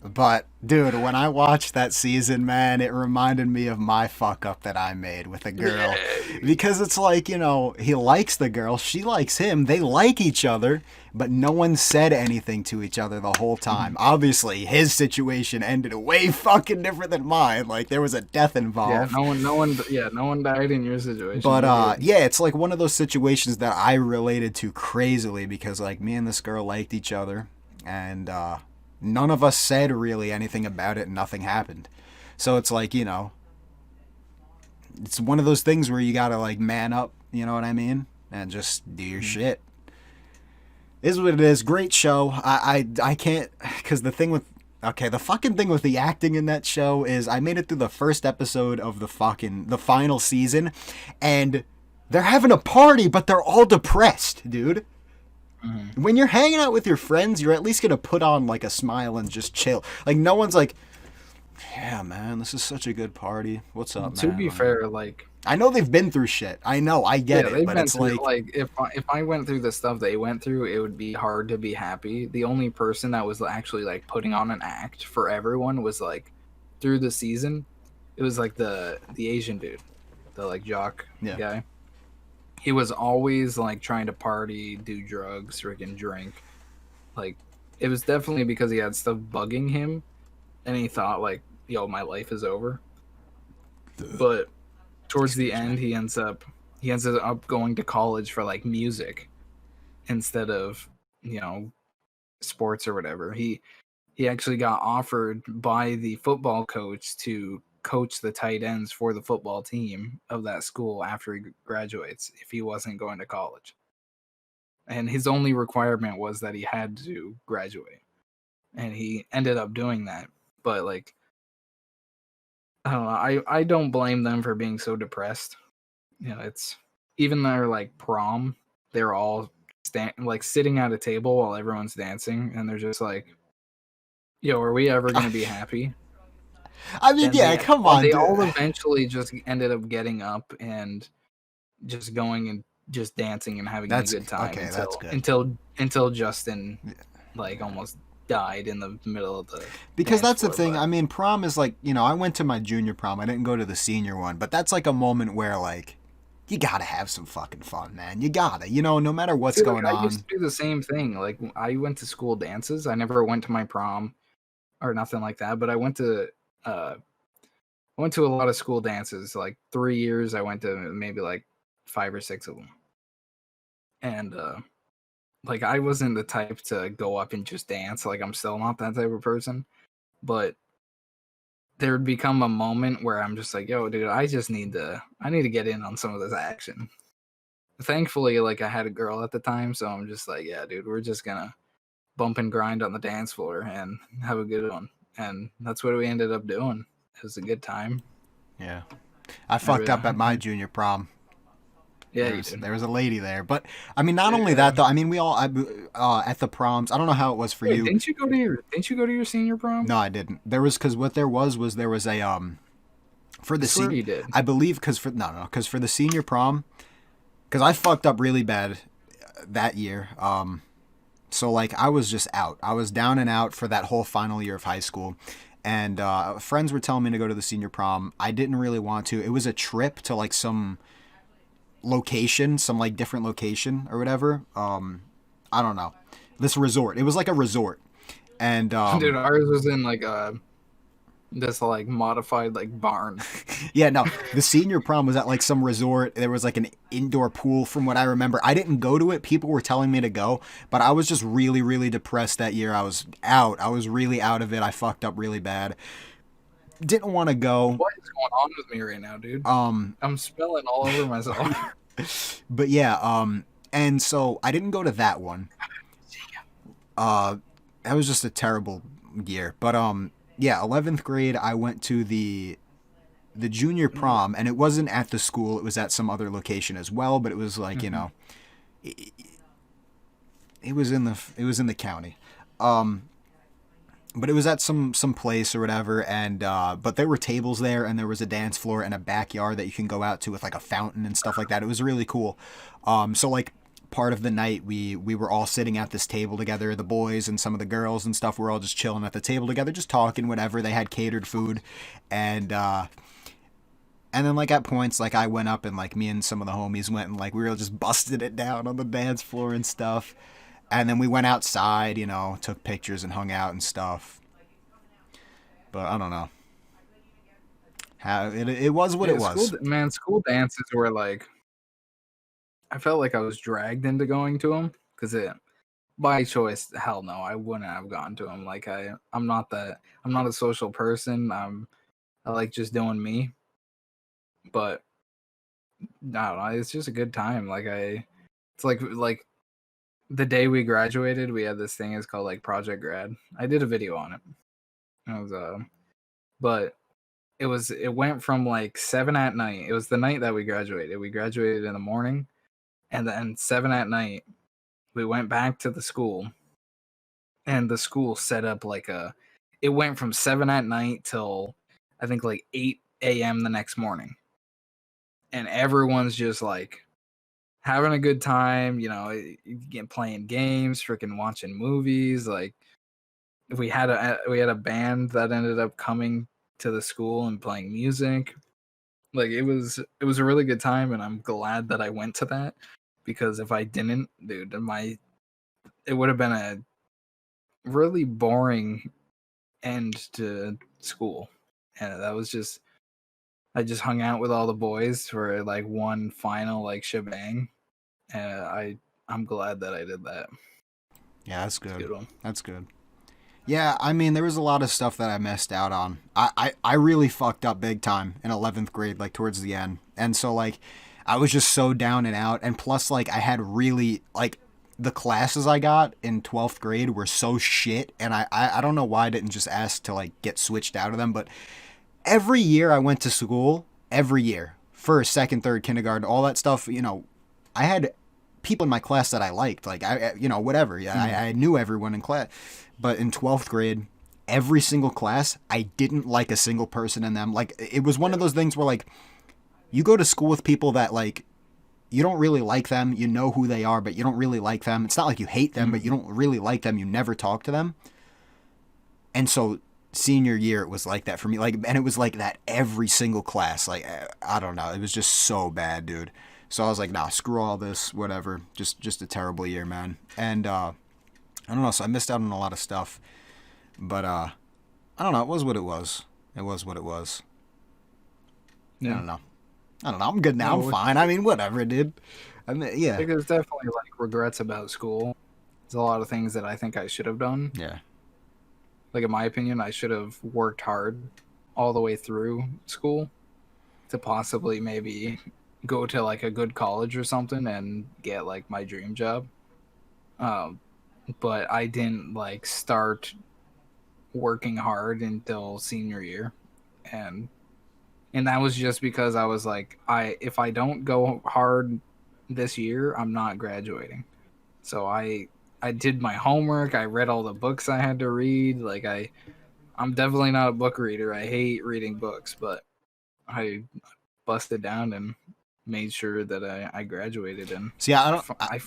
But dude, when I watched that season, man, it reminded me of my fuck up that I made with a girl. Because it's like, you know, he likes the girl, she likes him, they like each other, but no one said anything to each other the whole time. Obviously, his situation ended way fucking different than mine. Like there was a death involved. no one died in your situation. But yeah, it's like one of those situations that I related to crazily because like me and this girl liked each other and none of us said really anything about it and nothing happened. So it's like, you know, it's one of those things where you gotta like man up, you know what I mean? And just do your shit. Is what it is. Great show. I can't, because the fucking thing with the acting in that show is I made it through the first episode of the final season and they're having a party, but they're all depressed, dude. Mm-hmm. When you're hanging out with your friends, you're at least gonna put on like a smile and just chill. Like no one's like, yeah, man, this is such a good party. What's up, man? To be fair, like I know they've been through shit. I know, I get it, but it's like if I went through the stuff they went through, it would be hard to be happy. The only person that was actually like putting on an act for everyone was like through the season. It was like the Asian dude, the like jock guy. He was always like trying to party, do drugs, freaking drink. Like it was definitely because he had stuff bugging him, and he thought like, "Yo, my life is over." But towards the end, he ends up going to college for like music instead of, you know, sports or whatever. He actually got offered by the football coach to coach the tight ends for the football team of that school after he graduates if he wasn't going to college. And his only requirement was that he had to graduate. And he ended up doing that. But like I don't know, I don't blame them for being so depressed. You know, it's even their like prom, they're all like sitting at a table while everyone's dancing and they're just like, yo, are we ever gonna be happy? I mean, come on. They all eventually just ended up getting up and just going and just dancing and having a good time. Okay, that's good. Until Justin like almost died in the middle of the because that's the thing. I mean, prom is like, you know, I went to my junior prom. I didn't go to the senior one, but that's like a moment where like you gotta have some fucking fun, man. You gotta, you know, no matter what's going on. I used to do the same thing. Like I went to school dances. I never went to my prom or nothing like that, but I went to a lot of school dances. Like 3 years, I went to maybe like 5 or 6 of them. And like I wasn't the type to go up and just dance. Like I'm still not that type of person. But there would become a moment where I'm just like, yo, dude, I need to get in on some of this action. Thankfully, like I had a girl at the time, so I'm just like, yeah, dude, we're just gonna bump and grind on the dance floor and have a good one. And that's what we ended up doing. It was a good time. Yeah. I fucked up at my junior prom. Yeah, there was a lady there, but I mean, not only that though. I mean, we all at the proms. I don't know how it was for you. Didn't you go to your senior prom? No, I didn't. There was because what there was a for the senior. You did. I believe because for the senior prom, because I fucked up really bad that year. So like I was just out. I was down and out for that whole final year of high school. And friends were telling me to go to the senior prom. I didn't really want to. It was a trip to like some location, some like different location or whatever. I don't know. This resort. It was like a resort. And dude, ours was in like this like modified like barn. Yeah, no. The senior prom was at like some resort. There was like an indoor pool from what I remember. I didn't go to it. People were telling me to go, but I was just really, really depressed that year. I was out. I was really out of it. I fucked up really bad. Didn't want to go. What is going on with me right now, dude? I'm spilling all over myself. But yeah, and so I didn't go to that one. That was just a terrible year. But yeah, 11th grade, I went to the junior prom, and it wasn't at the school. It was at some other location as well, but it was like, you know, it was in the county. but it was at some place or whatever, and but there were tables there, and there was a dance floor and a backyard that you can go out to with like a fountain and stuff like that. It was really cool. So like part of the night we were all sitting at this table together, the boys and some of the girls and stuff were all just chilling at the table together, just talking, whatever. They had catered food, and then like at points like I went up and like me and some of the homies went and like we were just busted it down on the dance floor and stuff. And then we went outside, you know, took pictures and hung out and stuff. But I don't know. How it was what Yeah, it was. school dances were like, I felt like I was dragged into going to them because it by choice. Hell no, I wouldn't have gone to them. Like I'm not that. I'm not a social person. I like just doing me. But I don't know. It's just a good time. It's like the day we graduated, we had this thing. It's called like Project Grad. I did a video on it. It was but it went from like 7 at night. It was the night that we graduated. We graduated in the morning, and then 7 at night we went back to the school, and the school set up like a. It went from 7 at night till I think like 8 a.m. the next morning, and everyone's just like having a good time. You know, playing games, freaking watching movies. Like we had a band that ended up coming to the school and playing music. Like it was a really good time, and I'm glad that I went to that, because if I didn't, dude, it would have been a really boring end to school. And that was just I just hung out with all the boys for like one final like shebang. And I'm glad that I did that. Yeah, that's It's a good. good one. That's good. Yeah, I mean, there was a lot of stuff that I missed out on. I really fucked up big time in 11th grade, like towards the end. And so, like, I was just so down and out. And plus, like, I had really, like, the classes I got in 12th grade were so shit. And I don't know why I didn't just ask to, like, get switched out of them. But every year I went to school, every year, first, second, third, kindergarten, all that stuff, you know, I had people in my class that I liked, like you know, whatever. Yeah, I knew everyone in class, but in 12th grade, every single class, I didn't like a single person in them. Like it was one of those things where like you go to school with people that like you don't really like them, you know who they are, but you don't really like them. It's not like you hate them, but you don't really like them. You never talk to them, and so senior year it was like that for me. Like, and it was like that every single class. Like I don't know, it was just so bad, dude. So I was like, nah, screw all this, whatever. Just a terrible year, man. And I don't know, so I missed out on a lot of stuff. But I don't know, it was what it was. It was what it was. I Yeah. don't know. I don't know. I'm good now. No, I'm fine. I mean, whatever, dude. I mean, yeah. like, there's definitely like regrets about school. There's a lot of things that I think I should have done. Yeah. Like in my opinion, I should have worked hard all the way through school to possibly maybe go to like a good college or something and get like my dream job. Um, but I didn't like start working hard until senior year, and that was just because I was like, if I don't go hard this year, I'm not graduating. So I did my homework. I read all the books I had to read. Like I'm definitely not a book reader. I hate reading books, but I busted down and made sure that I graduated, and See, I don't. I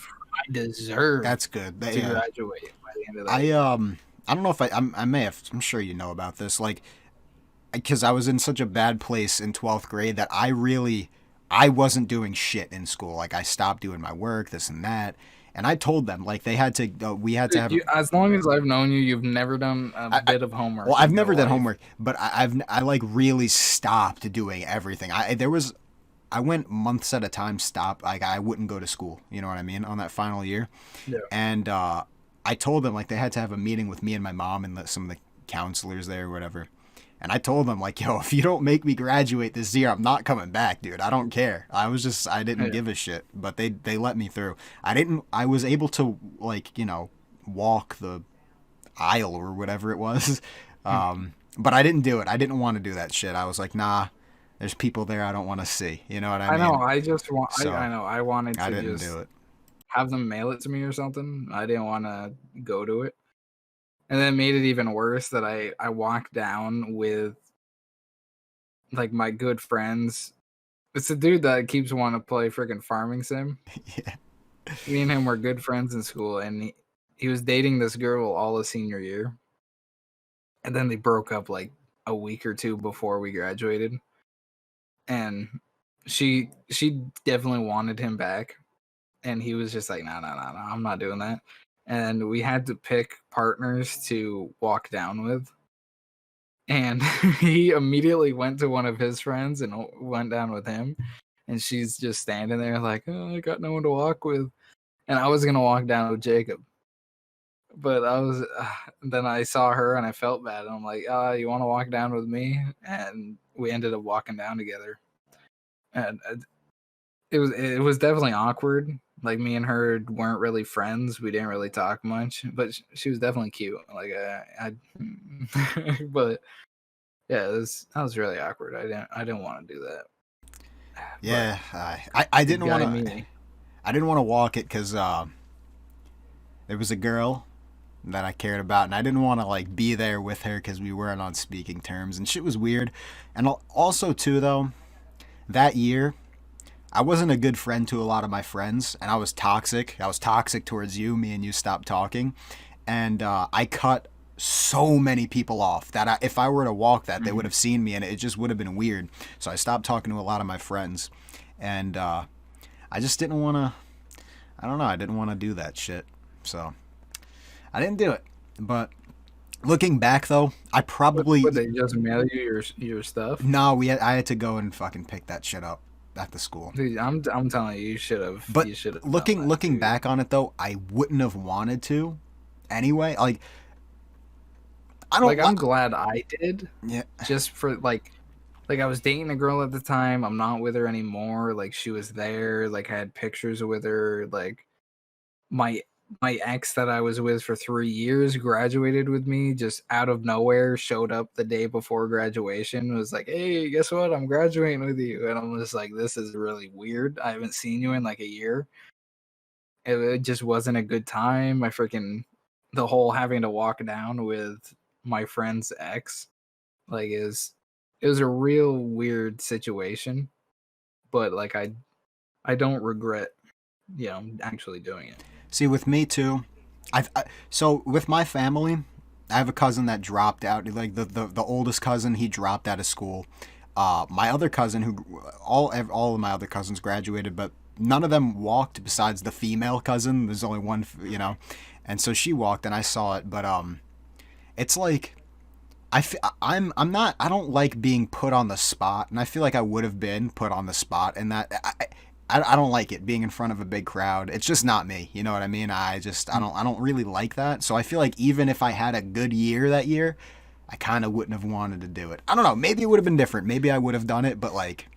deserve That's good. to Yeah. graduate by the end of that year. I don't know if I may have. I'm sure you know about this. Like, because I was in such a bad place in 12th grade that I wasn't doing shit in school. Like I stopped doing my work, this and that. And I told them like they had to we had to have As long as I've known you, you've never done a bit of homework. well, I've in never your done life. homework, but I like really stopped doing everything. I went months at a time stop like I wouldn't go to school, you know what I mean, on that final year. Yeah. And I told them like they had to have a meeting with me and my mom and some of the counselors there or whatever. And I told them like, yo, if you don't make me graduate this year, I'm not coming back, dude. I don't care. I didn't give a shit, but they let me through. I was able to like, you know, walk the aisle or whatever it was. But I didn't do it. I didn't want to do that shit. I was like, nah, there's people there I don't want to see. You know what I mean? I know. I just want. So, I know. I wanted I to didn't just do it. have them mail it to me or something. I didn't want to go to it. And then made it even worse that I walked down with like my good friends. It's a dude that keeps wanting to play freaking farming sim. Yeah. Me and him were good friends in school, and he was dating this girl all of senior year. And then they broke up like a week or two before we graduated. And she definitely wanted him back. And he was just like, no, I'm not doing that. And we had to pick partners to walk down with. And he immediately went to one of his friends and went down with him. And she's just standing there like, oh, I got no one to walk with. And I was going to walk down with Jacob. But then I saw her and I felt bad. And I'm like, you want to walk down with me? And we ended up walking down together. And it was definitely awkward. Like me and her weren't really friends. We didn't really talk much, but she was definitely cute. Like but yeah, that was really awkward. I didn't want to do that. Yeah, I didn't want to. I didn't want to walk it because there was a girl that I cared about, and I didn't want to like be there with her because we weren't on speaking terms, and shit was weird. And also too though, that year I wasn't a good friend to a lot of my friends, and I was toxic. I was toxic towards you. Me and you stopped talking, and I cut so many people off that if I were to walk that, they would have seen me, and it just would have been weird. So I stopped talking to a lot of my friends, and I just didn't want to. I don't know. I didn't want to do that shit, so I didn't do it. But looking back though, I probably would they just mail you your stuff? No, I had to go and fucking pick that shit up at the school. Dude, I'm telling you, you should have. But you should have looking back on it though, I wouldn't have wanted to. Anyway, like I don't. Like I'm glad I did. Yeah. Just for like I was dating a girl at the time. I'm not with her anymore. Like she was there. Like I had pictures with her. Like my ex that I was with for 3 years graduated with me just out of nowhere, showed up the day before graduation, was like, hey, guess what? I'm graduating with you. And I'm just like, this is really weird. I haven't seen you in like a year. It just wasn't a good time. The whole having to walk down with my friend's ex, like it was a real weird situation. But like I don't regret, actually doing it. See, with me too, so with my family, I have a cousin that dropped out. Like the oldest cousin, he dropped out of school. My other cousin, who all of my other cousins graduated, but none of them walked besides the female cousin. There's only one, and so she walked, and I saw it. But it's like I'm not. I don't like being put on the spot, and I feel like I would have been put on the spot, and that. I don't like it being in front of a big crowd. It's just not me. You know what I mean? I don't really like that. So I feel like even if I had a good year that year, I kind of wouldn't have wanted to do it. I don't know. Maybe it would have been different. Maybe I would have done it, but like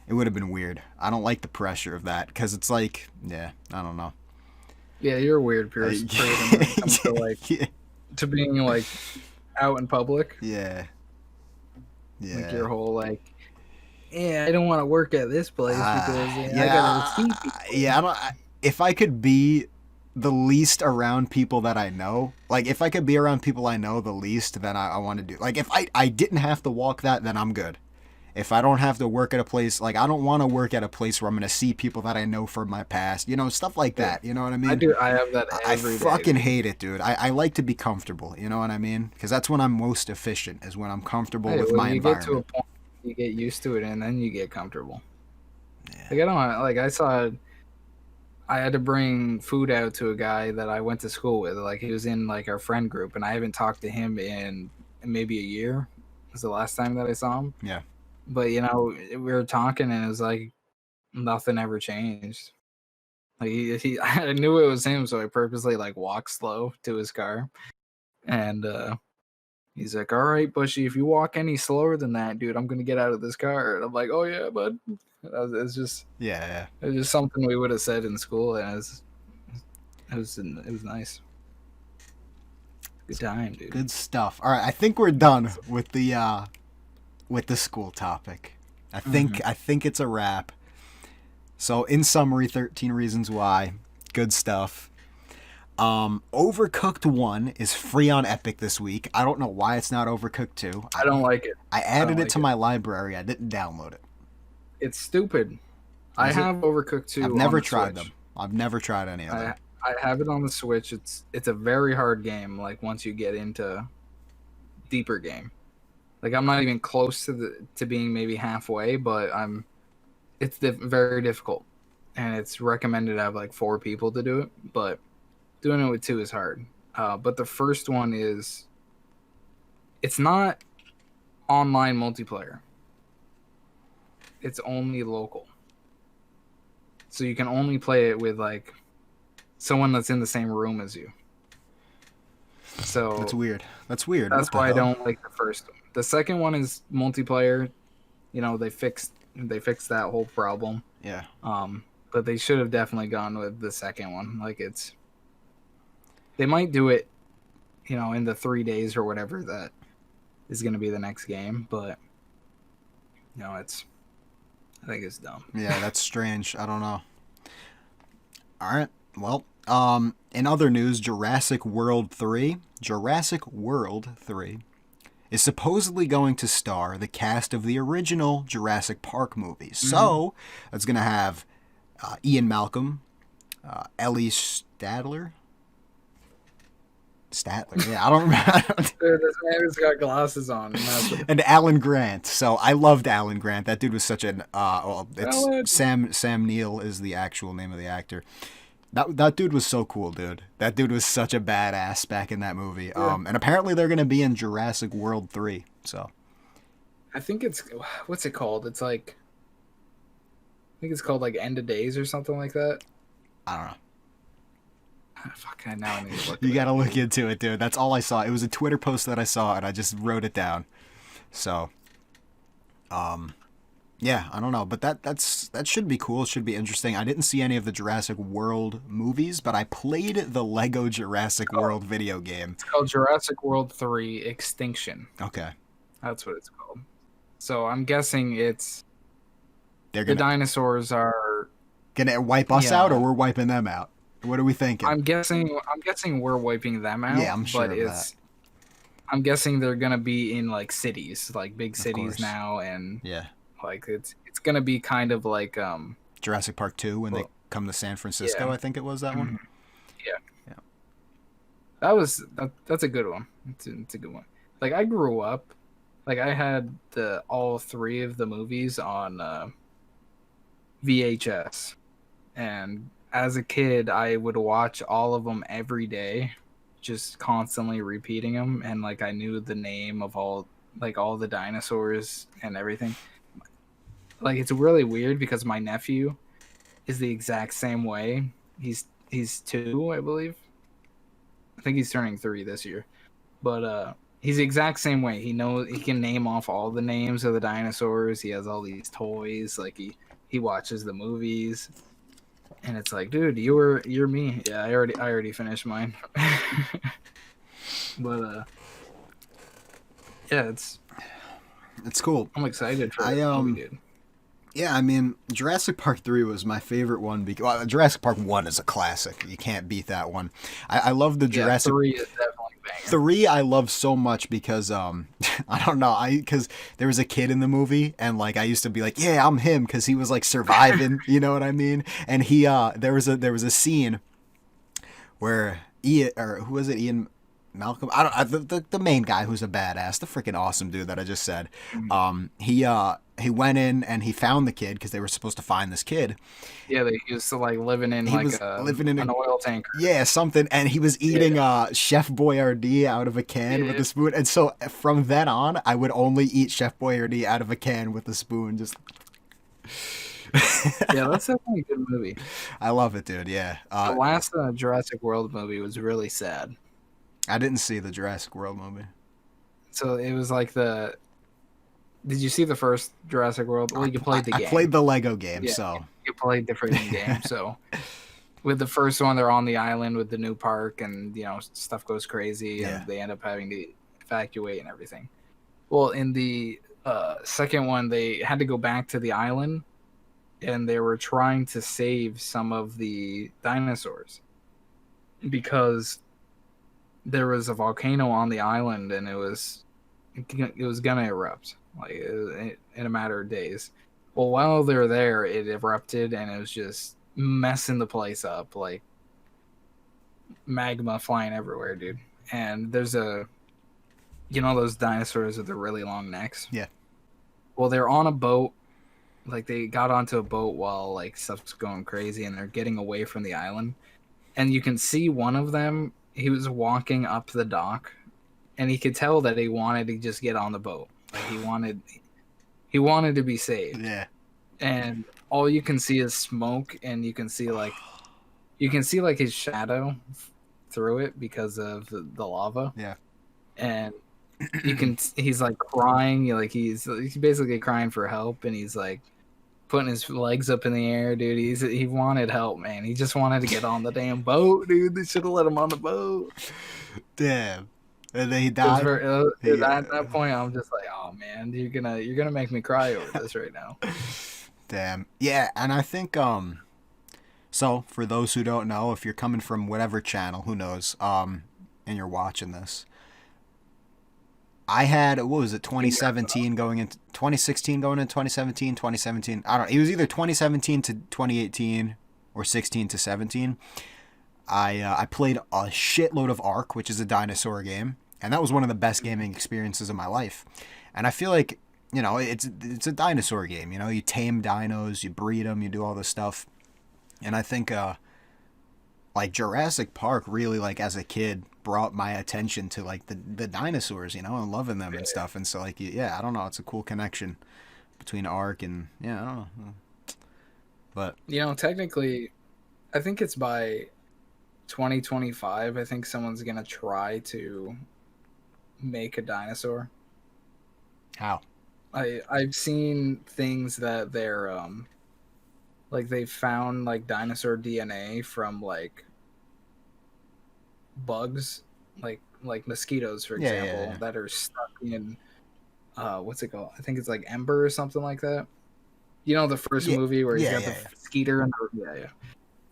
it would have been weird. I don't like the pressure of that because it's like, yeah, I don't know. Yeah, you're a weird person when it comes to like to being like out in public. Yeah. Yeah. Like your whole like, yeah, I don't want to work at this place because I gotta see people. Yeah, if I could be the least around people that I know, like if I could be around people I know the least, then I want to do. Like if I didn't have to walk that, then I'm good. If I don't have to work at a place, like I don't want to work at a place where I'm going to see people that I know from my past, stuff like that. You know what I mean? I do. I have that every day. I fucking hate it, dude. I like to be comfortable. You know what I mean? Because that's when I'm most efficient, is when I'm comfortable with my environment. Get to a point, you get used to it, and then you get comfortable. Yeah. Like I don't like. I had to bring food out to a guy that I went to school with. Like he was in like our friend group, and I haven't talked to him in maybe a year. It was the last time that I saw him. Yeah. But we were talking, and it was like nothing ever changed. Like he I knew it was him, so I purposely like walked slow to his car, and he's like, "All right, Bushy, if you walk any slower than that, dude, I'm gonna get out of this car." And I'm like, "Oh yeah, bud." It's just yeah. It was just something we would have said in school, and it was nice. Good time, dude. Good stuff. All right, I think we're done with the school topic. I think it's a wrap. So in summary, 13 Reasons Why. Good stuff. Overcooked 1 is free on Epic this week. I don't know why it's not Overcooked 2. I don't like it. I added don't it like to it. my library. I didn't download it. It's stupid. I Is it? have Overcooked 2 I've on never the tried Switch. them. I've never tried any of them. I have it on the Switch. It's a very hard game. Like once you get into deeper game, like I'm not even close to being maybe halfway, but it's very difficult, and it's recommended to have like 4 people to do it. But doing it with 2 is hard. But the first one it's not online multiplayer. It's only local, so you can only play it with like someone that's in the same room as you. So That's weird. That's weird. that's What the why I hell? don't like the first one. The second one is multiplayer. You know, they fixed that whole problem. Yeah. But they should have definitely gone with the second one. Like they might do it, you know, in the 3 days or whatever that is going to be the next game, but you know, I think it's dumb. Yeah, that's strange. I don't know. All right. Well, in other news, Jurassic World 3 is supposedly going to star the cast of the original Jurassic Park movies. So, it's going to have Ian Malcolm, Ellie Statler. Yeah, I don't remember. Dude, this man has got glasses on. And Alan Grant. So I loved Alan Grant. That dude was such an it's Alan. Sam Neill is the actual name of the actor. That dude was so cool, dude. That dude was such a badass back in that movie. Yeah. And apparently they're gonna be in Jurassic World 3. So I think what's it called? It's like I think it's called like End of Days or something like that. I don't know. Fuck, now I need to look. You gotta look into it, dude. That's all I saw. It was a Twitter post that I saw, and I just wrote it down. So, yeah, I don't know, but that should be cool. It should be interesting. I didn't see any of the Jurassic World movies, but I played the Lego Jurassic World video game. It's called Jurassic World 3 Extinction. Okay, That's what it's called. So I'm guessing they're the gonna dinosaurs are. wipe us Yeah. out, or we're wiping them out. What are we thinking? I'm guessing we're wiping them out. Yeah, I'm sure but of that. I'm guessing they're gonna be in like cities, like big Of cities course. now, and Yeah, like it's gonna be kind of like Jurassic Park 2 when they come to San Francisco. Yeah. I think it was that one. Yeah. That's a good one. It's a good one. Like I grew up, like I had all 3 of the movies on VHS, and as a kid I would watch all of them every day, just constantly repeating them, and like I knew the name of all the dinosaurs and everything. Like it's really weird because my nephew is the exact same way. He's 2, I believe. I think he's turning 3 this year. But he's the exact same way. He can name off all the names of the dinosaurs. He has all these toys. Like he watches the movies. And it's like, dude, you're me. Yeah, I already finished mine. But yeah, It's cool. I'm excited for the movie, dude. Yeah, I mean, Jurassic Park 3 was my favorite one because Jurassic Park 1 is a classic. You can't beat that one. I love the Jurassic 3 is definitely banger. 3 I love so much because I don't know, because there was a kid in the movie and like I used to be like, yeah, I'm him because he was like surviving, you know what I mean? And he there was a scene where Ian, or who was it, Ian Malcolm? I don't the main guy who's a badass, the freaking awesome dude that I just said. He went in and he found the kid because they were supposed to find this kid. Yeah, they used to like living in an oil tanker. Yeah, something, and he was eating Chef Boyardee out of a can with a spoon. And so from then on, I would only eat Chef Boyardee out of a can with a spoon. Just Yeah, that's definitely a good movie. I love it, dude. Yeah. The last Jurassic World movie was really sad. I didn't see the Jurassic World movie. So it was like Did you see the first Jurassic World? Well, you played the game. I played the Lego game, Yeah, so you played the freaking game. So with the first one, they're on the island with the new park, and you know stuff goes crazy, and they end up having to evacuate and everything. Well, in the second one, they had to go back to the island, and they were trying to save some of the dinosaurs. because there was a volcano on the island, and it was gonna erupt like in a matter of days. Well, while they're there, it erupted, and it was just messing the place up, like magma flying everywhere, dude. And there's those dinosaurs with the really long necks. Yeah. Well, they're on a boat. Like they got onto a boat while like stuff's going crazy, and they're getting away from the island. And you can see one of them. He was walking up the dock, and he could tell that he wanted to just get on the boat. Like he wanted to be saved. Yeah. And all you can see is smoke, and you can see like his shadow through it because of the lava. Yeah. And he's like crying, like he's basically crying for help, and he's like putting his legs up in the air, dude. He wanted help, man. He just wanted to get on the damn boat, dude. They should have let him on the boat. Damn. And then he died. Dude, at that point, I'm just like, oh man, you're gonna make me cry over this right now. Damn. Yeah, and I think so for those who don't know, if you're coming from whatever channel, who knows, and you're watching this, I had, what was it, 2017 going into 2016 going into 2017. I don't know. It was either 2017 to 2018 or 16 to 17. I played a shitload of Ark, which is a dinosaur game, and that was one of the best gaming experiences of my life. And I feel like, it's a dinosaur game. You tame dinos, you breed them, you do all this stuff. And I think like Jurassic Park really, like as a kid, brought my attention to like the dinosaurs, and loving them and stuff. And so like, yeah, I don't know, it's a cool connection between Ark and I don't know. But technically, I think it's by 2025. I think someone's gonna try to make a dinosaur. How? I've seen things that they're like they found like dinosaur DNA from like bugs, like mosquitoes, for example, that are stuck in what's it called? I think it's like Ember or something like that. The first movie where he's got the skeeter and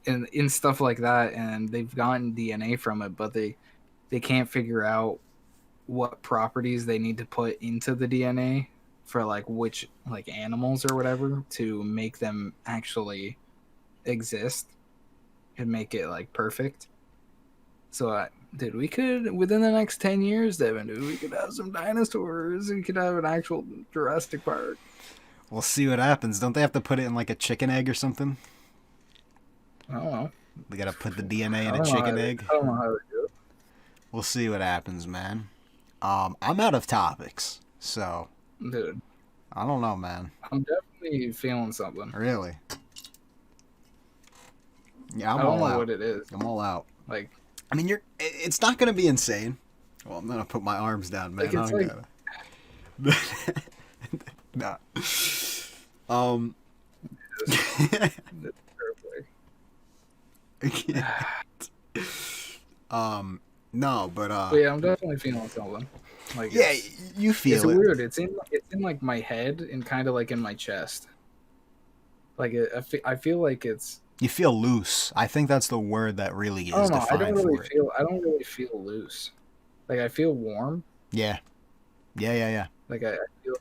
and in stuff like that, and they've gotten DNA from it, but they can't figure out what properties they need to put into the DNA for like which like animals or whatever to make them actually exist and make it like perfect. So dude, we could, within the next 10 years, Devin, dude, we could have some dinosaurs. We could have an actual Jurassic Park. We'll see what happens. Don't they have to put it in like a chicken egg or something? I don't know. They gotta put the DNA in a chicken egg. I don't know how to do it. We'll see what happens, man. I'm out of topics, so dude, I don't know, man. I'm definitely feeling something. Really? Yeah, I don't know what it is. I'm all out. Like, I mean, it's not gonna be insane. Well, I'm gonna put my arms down, man. Like, nah. No, but yeah, I'm definitely feeling something. Like, yeah, you feel it's it. weird. It's in like my head and kind of like in my chest. Like I feel like it's. You feel loose. I think that's the word that really is defined I don't really for it. I don't really feel loose. Like I feel warm. Yeah. Like I feel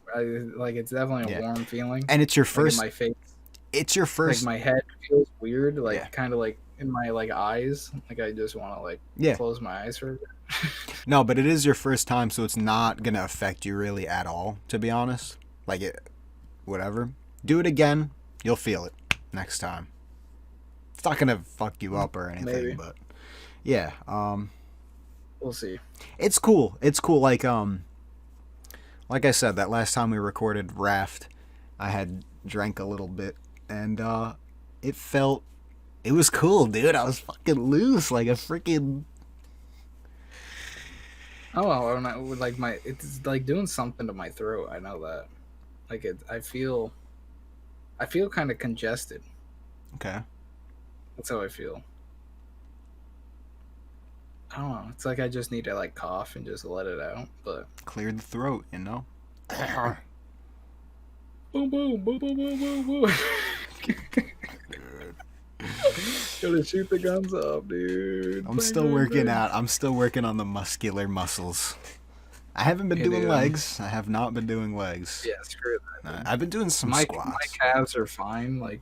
like it's definitely a warm feeling. And it's your first. Like in my face. It's your first. Like my head feels weird. Like kind of like in my like eyes. Like I just want to like close my eyes for a bit. No, but it is your first time, so it's not gonna affect you really at all. To be honest, like whatever. Do it again, you'll feel it next time. It's not gonna fuck you up or anything, Maybe. But yeah, we'll see. It's cool. It's cool. Like I said, that last time we recorded Raft, I had drank a little bit, and it was cool, dude. I was fucking loose, like a freaking. Oh, like it's like doing something to my throat. I know that. Like I feel kind of congested. Okay. That's how I feel. I don't know. It's like I just need to like cough and just let it out, but clear the throat, you know. Boom, boom, boom, boom, boom, boom, boom. Gotta shoot the guns off, dude. I'm still working out. I'm still working on the muscular muscles. I haven't been doing legs. I have not been doing legs. Yeah, screw that. I've been doing some squats. My calves are fine. Like,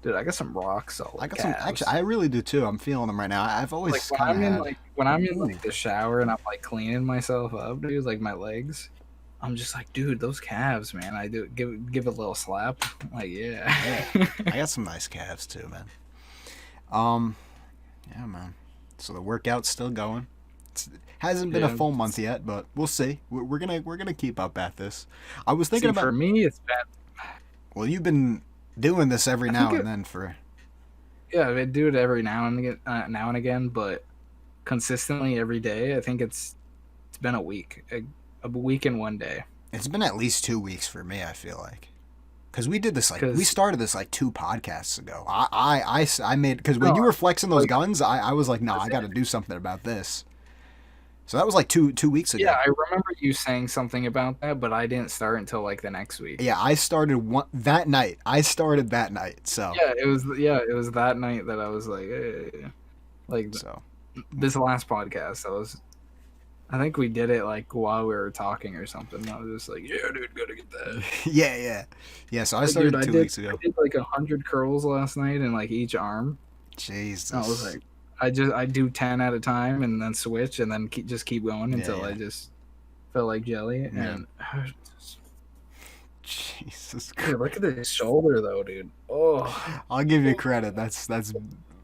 dude, I got some rock solid. I got calves. some. Actually, I really do too. I'm feeling them right now. I've always like when I'm in like the shower and I'm like cleaning myself up, dude. Like my legs. I'm just like, dude, those calves, man. I do give it a little slap. Like, yeah. I got some nice calves too, man. Yeah, man. So the workout's still going. It hasn't been a full month yet, but we'll see. We're gonna keep up at this. I was thinking about. For me, it's been. Well, you've been doing this every now and then for. Yeah, I do it every now and again, but consistently every day. I think it's been a week. A week and one day. It's been at least 2 weeks for me, I feel like. Because we did this, we started this 2 podcasts ago. I made, because when you were flexing those guns, I was like, no, I got to do something about this. So that was two weeks ago. Yeah, I remember you saying something about that, but I didn't start until the next week. Yeah, I started that night. So. Yeah, it was that night that I was like, hey. So. This last podcast, I think we did it while we were talking or something. I was just like, yeah, dude, gotta get that. Yeah. So I started 2 weeks ago. I did 100 curls last night in each arm. Jesus. I was like, I do 10 at a time and then switch and then just keep going until I just felt like jelly. Yeah. And Jesus Christ. Dude, look at this shoulder though, dude. Oh, I'll give you credit. That's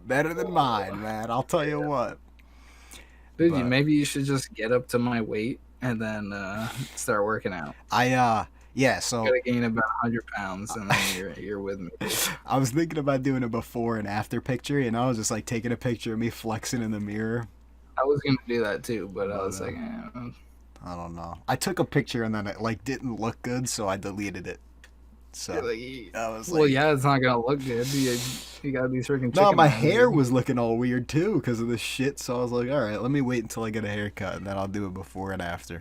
better than mine, man. I'll tell you what. Dude, maybe you should just get up to my weight and then start working out. So you gotta gain about 100 pounds and then you're with me. I was thinking about doing a before and after picture, I was just taking a picture of me flexing in the mirror. I was gonna do that too, but I was like, I don't know. I took a picture and then it didn't look good, so I deleted it. So I was well, yeah, it's not gonna look good. You got these freaking. No, my hair was looking all weird too because of this shit. So I was like, all right, let me wait until I get a haircut and then I'll do it before and after.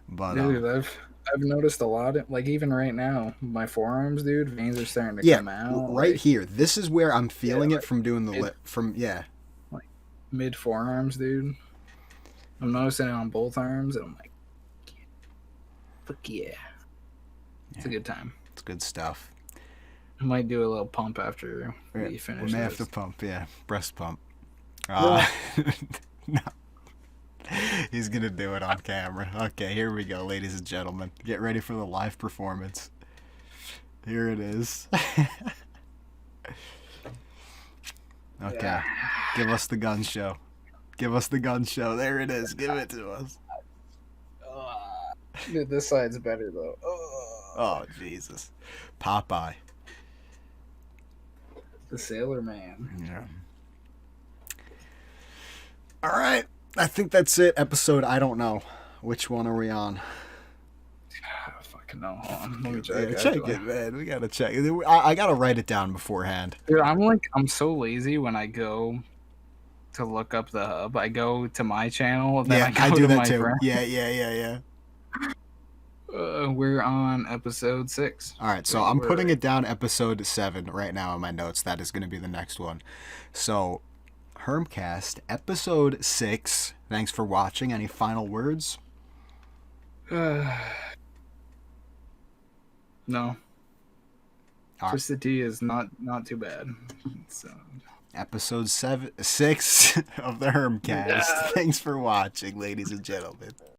But dude, I've noticed a lot. Even right now, my forearms, dude, veins are starting to come out. Right here. This is where I'm feeling it from doing the lip. Mid forearms, dude. I'm noticing it on both arms, and I'm like, fuck yeah. It's a good time. It's good stuff. I might do a little pump after we finish. We may have to pump, breast pump. No. He's gonna do it on camera. Okay, here we go, ladies and gentlemen. Get ready for the live performance. Here it is. Okay, give us the gun show. Give us the gun show. There it is. Give it to us. Dude, this side's better though. Oh, Jesus. Popeye. The Sailor Man. Yeah. All right. I think that's it. Episode, I don't know. Which one are we on? I fucking know. Hold on. Let me check. Check it, man. We got to check. I got to write it down beforehand. Dude, I'm so lazy when I go to look up the hub. I go to my channel. Then I do that too. Friend. Yeah. We're on episode 6. All right, so I'm putting it down episode 7 right now in my notes. That is going to be the next one. So, Hermcast, episode 6. Thanks for watching. Any final words? No. Twisted Tea is not too bad. So. Episode 6 of the Hermcast. Thanks for watching, ladies and gentlemen.